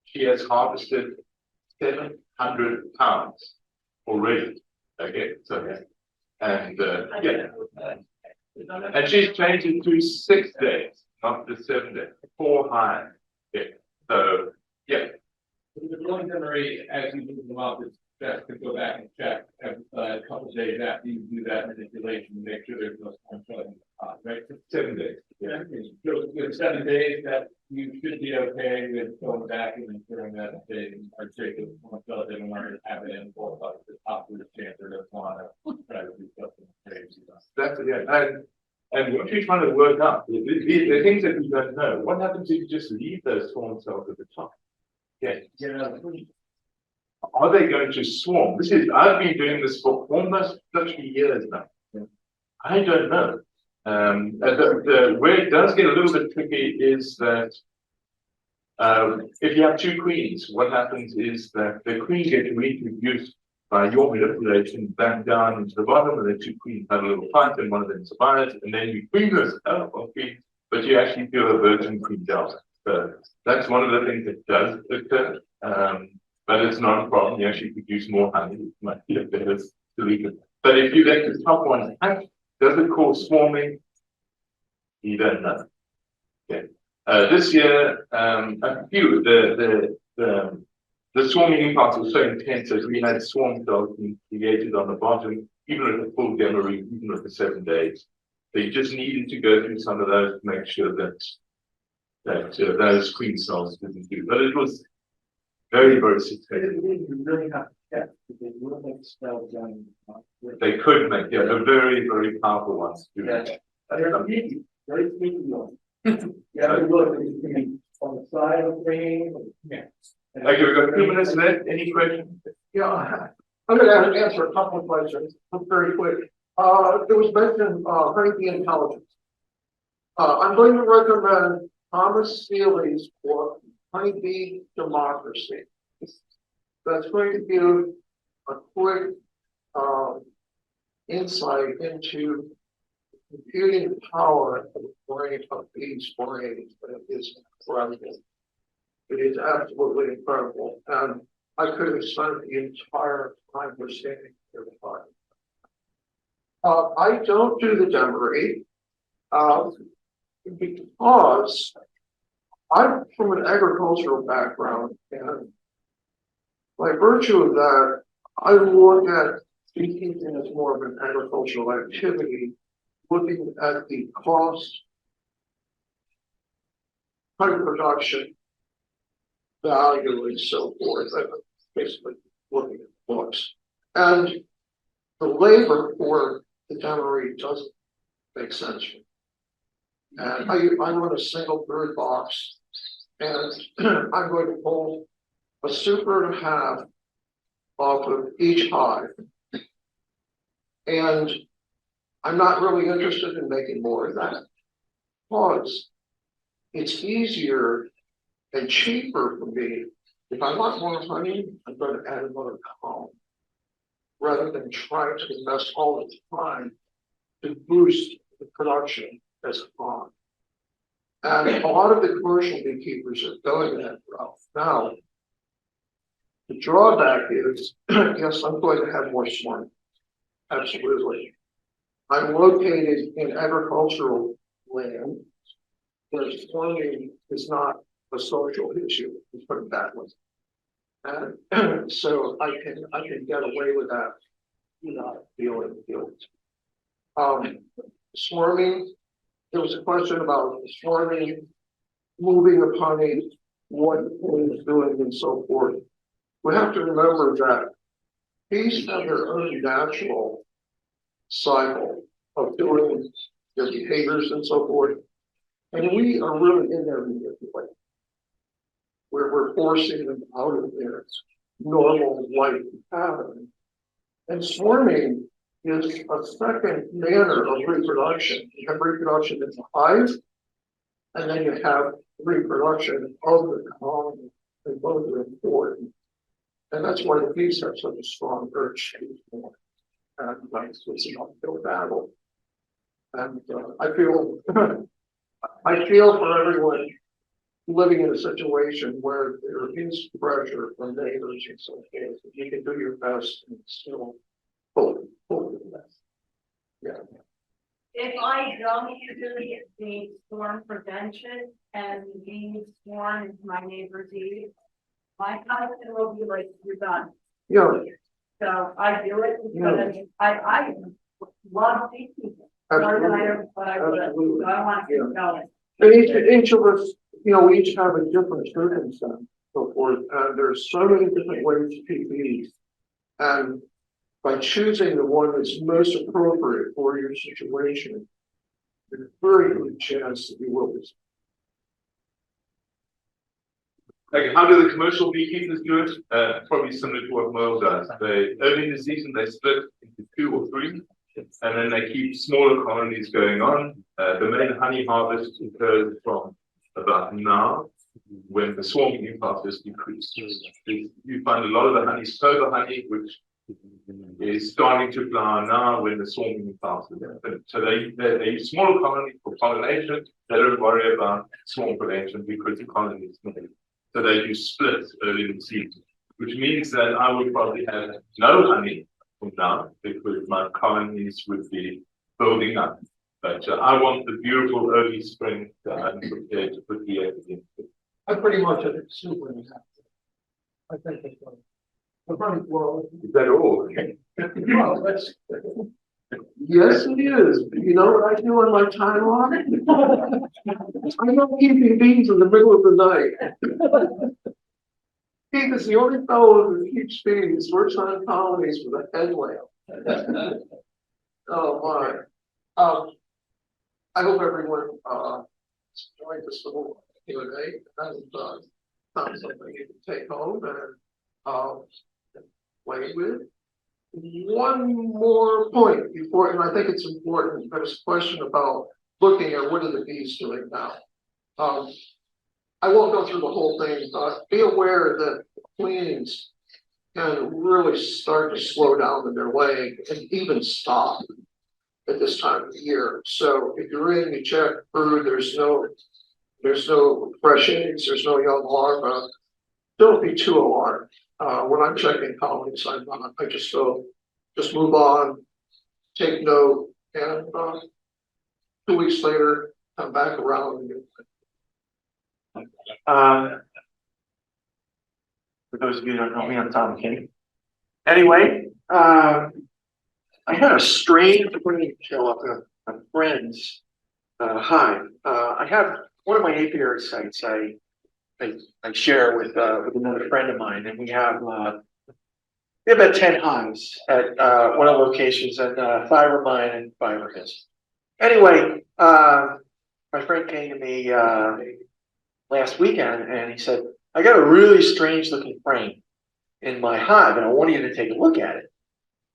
She has harvested 700 pounds already. Okay, so and yeah, and she's changed it to 6 days, not the 7 days. 4 hives. Yeah. So yeah. The drilling memory, as you move them up, it's best to go back and check a couple of days after you do that manipulation to make sure there's no storm flooding, right? 7 days. Yeah, so with 7 days that you should be okay with going back and ensuring that they are taking one flood, they don't want to have it in for the top of the chancer that's want to try to do something crazy. That's yeah. And what you're trying to work out, the things that we don't know, what happens if you just leave those swarm cells at the top? Yeah. Are they going to swarm? I've been doing this for almost 30 years now. I don't know. Where it does get a little bit tricky is that if you have 2 queens, what happens is that the queen gets reproduced by your manipulation back down into the bottom, and the 2 queens have a little fight, and one of them survives, and then you queen this queen, but you actually feel a virgin queen down. So that's one of the things that does occur. But it's not a problem. You actually produce more honey. It might be a better solution. But if you let the top one hatch, does it cause swarming? You don't know. Okay. This year, a few the swarming impacts were so intense that we had swarm cells being created on the bottom, even with the full memory, even with the 7 days. So you just needed to go through some of those to make sure that those queen cells didn't do. But it was very, very successful. You really have to check because they will make spells down. They could make, yeah, a very, very powerful ones. They're sneaky, very sneaky ones. Yeah, look, on the side of the thing. Yeah. Okay, we've got 2 minutes left. Any questions? Yeah, I'm gonna answer a couple of questions very quick. There was mention, honeybee intelligence. I'm going to recommend Thomas Seeley's book, Honeybee Democracy. That's going to give a quick insight into computing power of the brain of bees' brains. It is incredible. It is absolutely incredible. And I could have spent the entire time we're standing here talking. I don't do the demery because I'm from an agricultural background, and by virtue of that, I look at beekeeping as more of an agricultural activity, looking at the cost, honey production, value, and so forth. I'm basically looking at books. And the labor for the demery doesn't make sense for me. And I run a single bird box. And I'm going to pull a super and a half off of each hive. And I'm not really interested in making more of that. Because it's easier and cheaper for me. If I want more honey, I'm going to add another comb. Rather than trying to invest all the time to boost the production as a farm. And a lot of the commercial beekeepers are going that route. Now, the drawback is, yes, I'm going to have more swarming. Absolutely. I'm located in agricultural land where swarming is not a social issue, let's put it that way. And so I can get away with that, dealing with it. Swarming, there was a question about swarming, moving of honey, what it is doing and so forth. We have to remember that bees have their own natural cycle of doing their behaviors and so forth. And we are really in there manipulating, where we're forcing them out of their normal life pattern. And swarming is a second manner of reproduction. You have reproduction in the hive, and then you have reproduction of the colony, and both are important. And that's why the bees have such a strong urge to eat more. And it's an uphill battle. And I feel for everyone living in a situation where there is pressure from neighbors and so forth. You can do your best and still pull the best. Yeah. If I don't do the storm prevention and being sworn into my neighbor's deed, my husband will be like, you're done. Yeah. So I do it because I love beekeeping. More than I ever thought I would. Absolutely. So I want to keep going. And each of us, we each have a different circumstance, so forth. And there's so many different ways to keep bees. And by choosing the one that's most appropriate for your situation, there's a very good chance that you will be. Like, how do the commercial beekeepers do it? Probably similar to what Merle does. They early in the season they split into 2 or 3, and then they keep smaller colonies going on. The main honey harvest occurs from about now, when the swarming impulse is decreased. You find a lot of the honey, silver honey, which is starting to flower now when the swarming impulse is there. So they use smaller colonies for pollination. They don't worry about swarm prevention because the colony is made. So they do splits early in the season, which means that I would probably have no honey from now because my colonies would be building up. But I want the beautiful early spring that I'm prepared to put the eggs in. I pretty much have it super in I think it's funny. Well, Is that all? well, that's. Yes, it is. You know what I do on my time off? I'm not keeping bees in the middle of the night. Keith is the only fellow who keeps bees, works on colonies with a headlamp. Oh my. I hope everyone enjoyed this little Q&A. Found something you can take home and play with. One more point before, and I think it's important. There's a question about looking at what are the bees doing now. I won't go through the whole thing, but be aware that cleanings can really start to slow down in their leg and even stop at this time of the year. So if you're in, you check brood, there's no fresh eggs, there's no young larvae. Don't be too alarmed. When I'm checking colonies, I'm not. I just go, just move on, take note, and 2 weeks later, come back around. For those of you who don't know me, I'm Tom King. Anyway, I had a strange morning show up a friend's hive. I have one of my apiary sites I share with another friend of mine, and we have about 10 hives at one of the locations at Fiber Mine and Fiber Hills. Anyway, my friend came to me, last weekend and he said, I got a really strange looking frame in my hive and I want you to take a look at it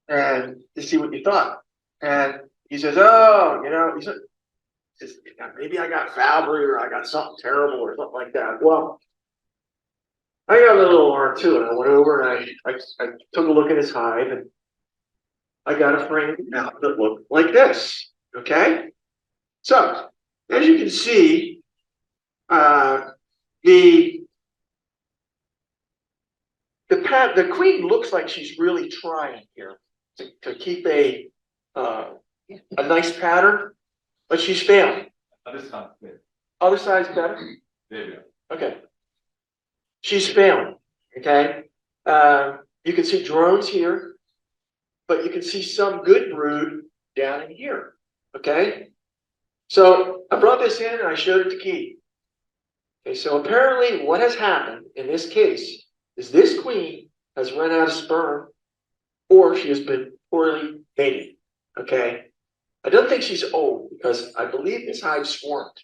and to see what you thought. And he says, oh, he says, maybe I got foul brood or I got something terrible or something like that. Well, I got a little alarm too, and I went over and I took a look at his hive and I got a frame out that looked like this. Okay, so as you can see, the queen looks like she's really trying here to keep a nice pattern, but she's failing. This sounds good. Other side's better. There you go. Okay. She's failing, okay? You can see drones here, but you can see some good brood down in here, okay? So I brought this in and I showed it to Keith. Okay, so apparently what has happened in this case is this queen has run out of sperm or she has been poorly mated, okay? I don't think she's old because I believe this hive swarmed.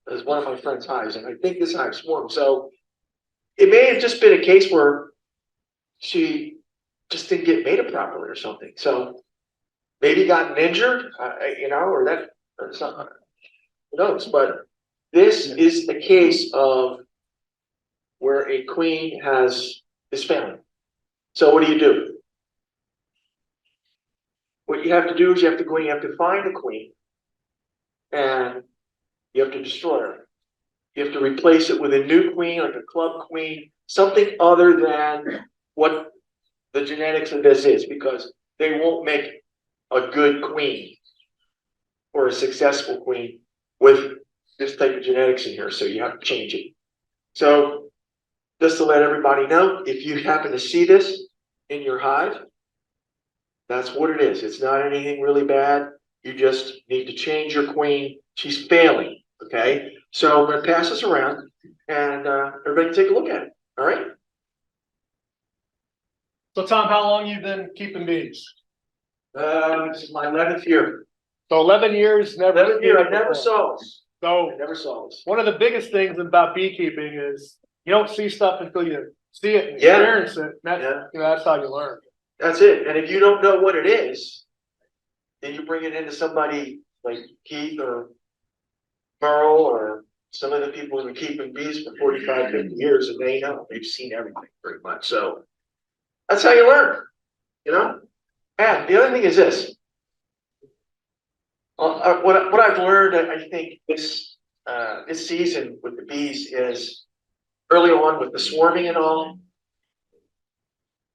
It was one of my friend's hives, and I think this hive swarmed. So it may have just been a case where she just didn't get mated properly or something. So maybe gotten injured, or something. Who knows? But this is a case of where a queen is failing. So what do? What you have to do is you have to go in, you have to find the queen, and you have to destroy her. You have to replace it with a new queen, like a club queen, something other than what the genetics of this is, because they won't make a good queen or a successful queen with this type of genetics in here. So you have to change it. So just to let everybody know, if you happen to see this in your hive, that's what it is. It's not anything really bad. You just need to change your queen. She's failing. Okay, so I'm going to pass this around and everybody take a look at it. All right. So Tom, how long you been keeping bees? This is my 11th year. So 11 years, never. 11th year. I never saw this. So I never saw this. one of the biggest things about beekeeping is you don't see stuff until you see it and Yeah. experience it. And that's how you learn. That's it. And if you don't know what it is, then you bring it into somebody like Keith or Merle or some of the people who've been keeping bees for 45, 50 years, and they know. They've seen everything pretty much. So that's how you learn, And the other thing is this. What I've learned, I think, this season with the bees is early on with the swarming and all.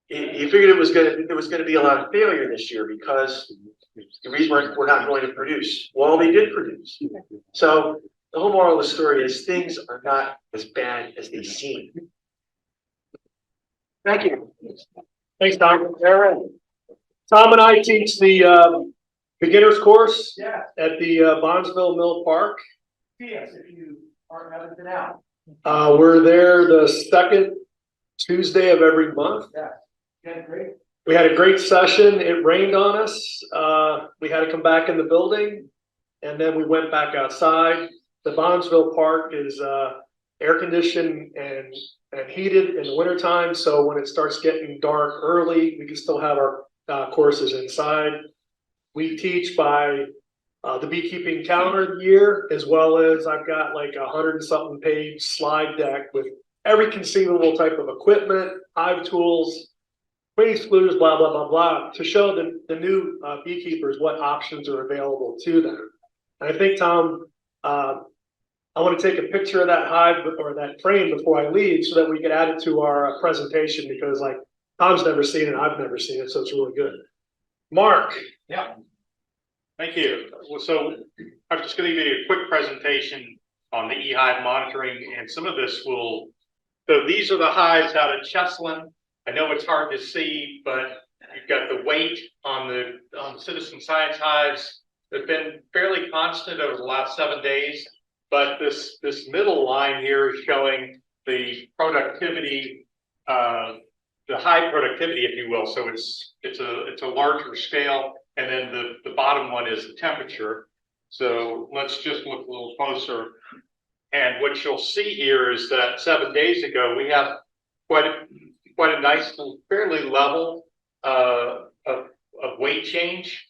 You figured there was gonna be a lot of failure this year because the reason we're not going to produce. Well, they did produce. So the whole moral of the story is things are not as bad as they seem. Thank you. Thanks, Tom. Tom and I teach the beginner's course Yeah, at the Bondsville Mill Park. yes, if you haven't been out. We're there the second Tuesday of every month. Yeah, great. We had a great session. It rained on us. We had to come back in the building and then we went back outside. The Bondsville Park is air conditioned and heated in the wintertime. So when it starts getting dark early, we can still have our courses inside. We teach by the beekeeping calendar of the year, as well as I've got like 100-something page slide deck with every conceivable type of equipment, hive tools, queen excluders, blah, blah, blah, blah, to show the new beekeepers what options are available to them. And I think, Tom, I want to take a picture of that hive or that frame before I leave so that we can add it to our presentation, because like Tom's never seen it, I've never seen it, so it's really good. Mark. Yeah. Thank you. Well, so I'm just going to give you a quick presentation on the eHive monitoring, and some of this will, so these are the hives out of Cheslin. I know it's hard to see, but you've got the weight on the citizen science hives. They've been fairly constant over the last 7 days, but this middle line here is showing the productivity, the high productivity, if you will. So it's a larger scale, and then the bottom one is the temperature. So let's just look a little closer. And what you'll see here is that 7 days ago, we have quite a nice, fairly level of weight change.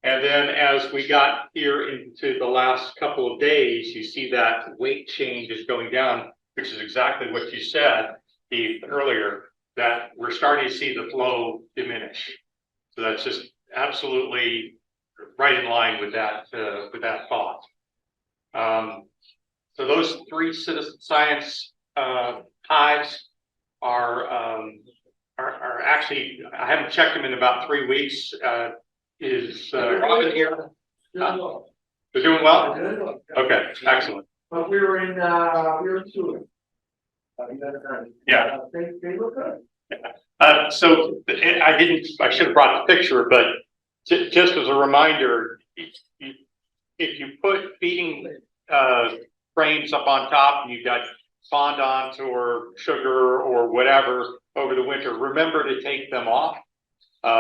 And then as we got here into the last couple of days, you see that weight change is going down, which is exactly what you said, Steve, earlier, that we're starting to see the flow diminish. So that's just absolutely right in line with that thought. So those 3 citizen science hives are actually, I haven't checked them in about 3 weeks. Is Robin here? They're doing well? Okay, excellent. But we were in two. Yeah. They look good. So I should have brought the picture, but just as a reminder, if you put feeding frames up on top and you've got fondant or sugar or whatever over the winter, remember to take them off.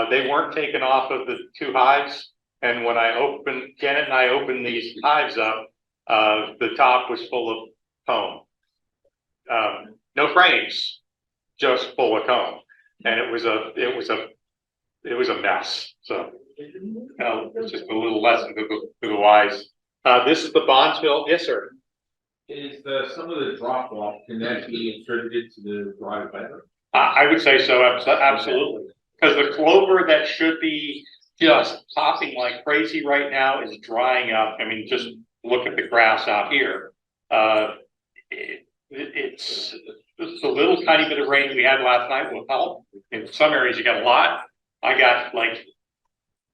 They weren't taken off of the 2 hives. And when Janet and I opened these hives up, the top was full of comb. No frames, just full of comb. And it was a mess. So it's just a little lesson to the wise. This is the Bondsville. Yes, sir. Is some of the drop off, can that be attributed to the dry weather? I would say so, absolutely. Because the clover that should be just popping like crazy right now is drying up. I mean, just look at the grass out here. It's a little tiny bit of rain we had last night will help. In some areas you got a lot. I got like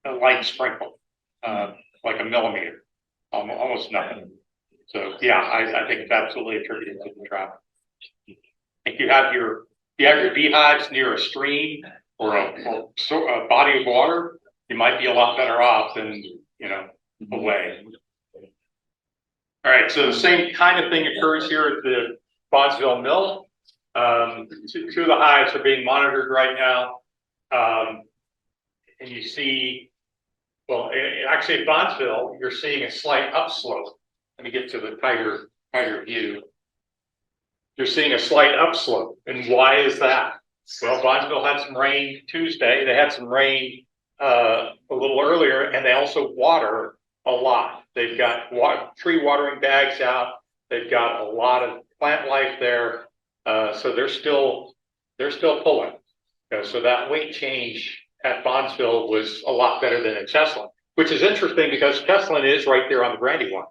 a light sprinkle, like a millimeter, almost nothing. So yeah, I think it's absolutely attributed to the drought. If you have your beehives near a stream or a body of water, you might be a lot better off than, away. All right, so the same kind of thing occurs here at the Bondsville Mill. 2 of the hives are being monitored right now. And you see, well, actually at Bondsville, you're seeing a slight upslope. Let me get to the tighter view. You're seeing a slight upslope. And why is that? Well, Bondsville had some rain Tuesday. They had some rain a little earlier, and they also water a lot. They've got tree watering bags out. They've got a lot of plant life there. So they're still pulling. So that weight change at Bondsville was a lot better than at Cheslin, which is interesting because Cheslin is right there on the Brandywine.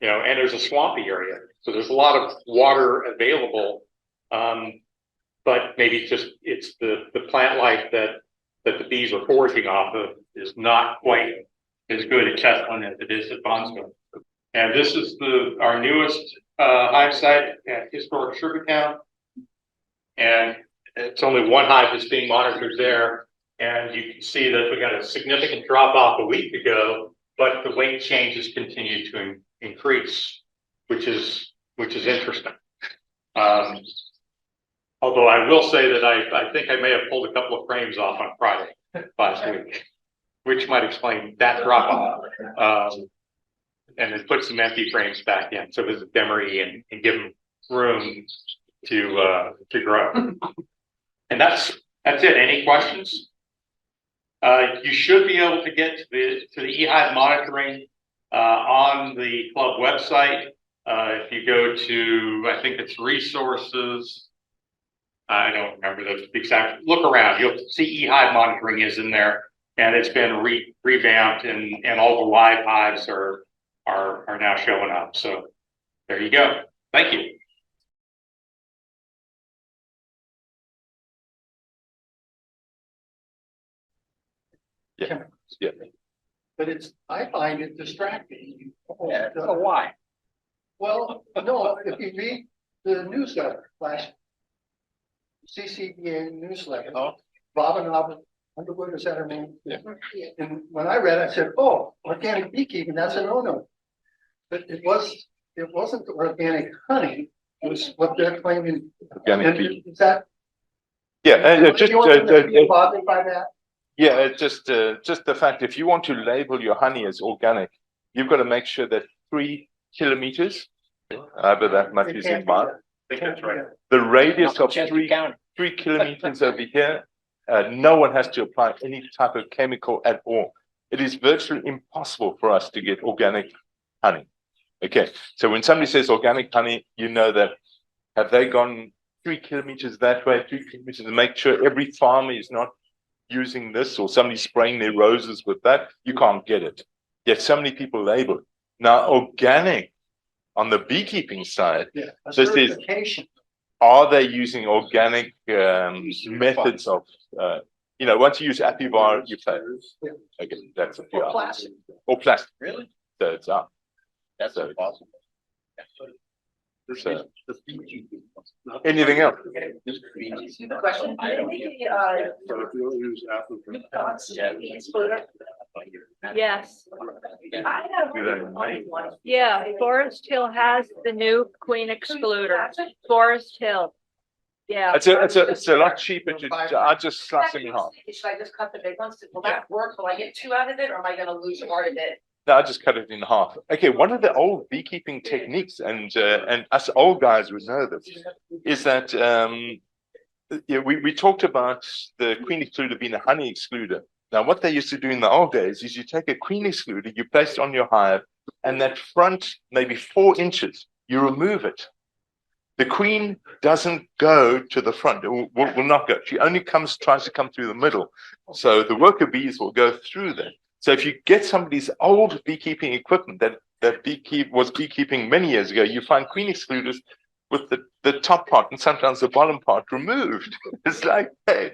And there's a swampy area. So there's a lot of water available. But maybe it's the plant life that the bees are foraging off of is not quite as good at Cheslin as it is at Bondsville. And this is our newest hive site at historic Sugartown. And it's only 1 hive that's being monitored there. And you can see that we got a significant drop off a week ago, but the weight changes continue to increase, which is interesting. Although I will say that I think I may have pulled a couple of frames off on Friday last week, which might explain that drop off. And then put some empty frames back in, so visit Demery and give them room to grow. And that's it. Any questions? You should be able to get to the eHive monitoring on the club website. If you go to, I think it's resources. I don't remember the exact. Look around. You'll see eHive monitoring is in there, and it's been revamped, and all the live hives are now showing up. So there you go. Thank you. Yeah. But I find it distracting. Why? Well, no, if you read the newsletter, CCBA newsletter, Robin Underwood, is that her name? Yeah. And when I read it, I said, oh, organic beekeeping, that's a no-no. But it wasn't the organic honey, it was what they're claiming. Organic bee. Is that? Yeah, Just bothered by that? yeah, just the fact if you want to label your honey as organic, you've got to make sure that 3 kilometers, however that much is in mile, the radius of 3 kilometers over here, no one has to apply any type of chemical at all. It is virtually impossible for us to get organic honey. Okay, so when somebody says organic honey, you know that have they gone 3 kilometers that way, 3 kilometers, to make sure every farmer is not using this or somebody spraying their roses with that, you can't get it. Yet so many people label it. Now, organic on the beekeeping side, this is, are they using organic methods of, once you use Apivar, you fail. Okay, that's a few hours. Or plastic. Really? So it's up. That's So- impossible. So, anything else? Question. Yes, I have. Do that in May. yeah, Forest Hill has the new queen excluder, Forest Hill. Yeah, It's a lot cheaper to, I just slice them in half. Should I just cut the big ones? Will that work? Will I get 2 out of it, or am I gonna lose part of it? No, I just cut it in half. Okay, one of the old beekeeping techniques, and us old guys would know this, is that we talked about the queen excluder being a honey excluder. Now, what they used to do in the old days is you take a queen excluder, you place it on your hive, and that front, maybe 4 inches, you remove it. The queen doesn't go to the front, it will not go. She only tries to come through the middle. So the worker bees will go through there. So if you get somebody's old beekeeping equipment that was beekeeping many years ago, you find queen excluders with the top part and sometimes the bottom part removed. It's like, hey,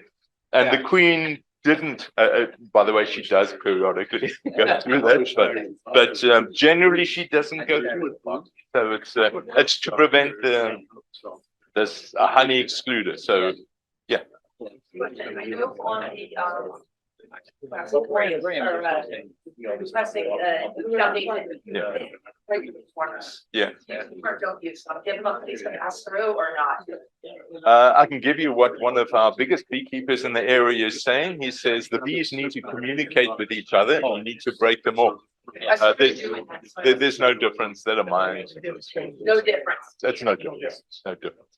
and the queen didn't, by the way, she does periodically go through that, but generally she doesn't go through it. So it's to prevent this honey excluder. So yeah. I know on the, Yeah. Don't use them. Give them a place to pass through or not. I can give you what one of our biggest beekeepers in the area is saying. He says the bees need to communicate with each other and you need to break them off. There's no difference. That are mine. No difference. That's no difference. No difference.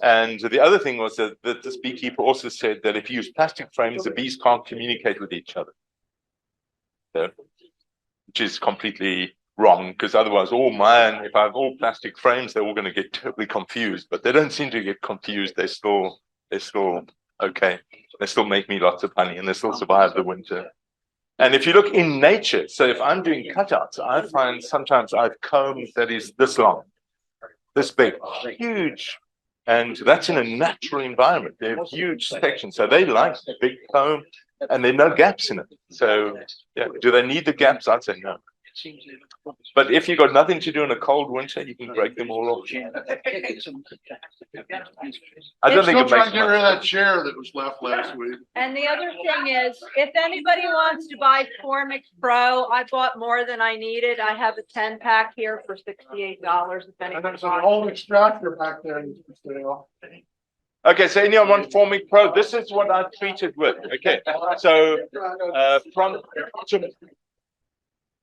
And the other thing was that this beekeeper also said that if you use plastic frames, the bees can't communicate with each other. So, which is completely wrong, because otherwise if I have all plastic frames, they're all going to get totally confused, but they don't seem to get confused. They're still okay. They still make me lots of honey and they still survive the winter. And if you look in nature, so if I'm doing cutouts, I find sometimes I have combs that is this long, this big, huge. And that's in a natural environment. They have huge sections. So they like the big comb and there are no gaps in it. So yeah, do they need the gaps? I'd say no. But if you've got nothing to do in a cold winter, you can break them all off. I don't think it makes Trying to get rid of that much. chair that was left last week. and the other thing is, if anybody wants to buy Formix Pro, I bought more than I needed. I have a 10-pack here for $68. If And anybody there's an wants. old extractor back there. For sale. Okay, so anyone want Formic Pro? This is what I treated with. Okay, so from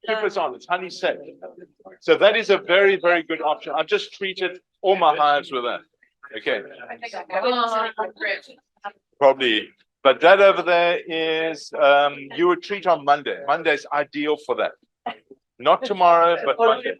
keep us on, it's honey safe. So that is a very, very good option. I've just treated all my hives with that. Okay, I think I have it. probably. But that over there is you would treat on Monday. Monday's ideal for that. Not tomorrow, but Monday.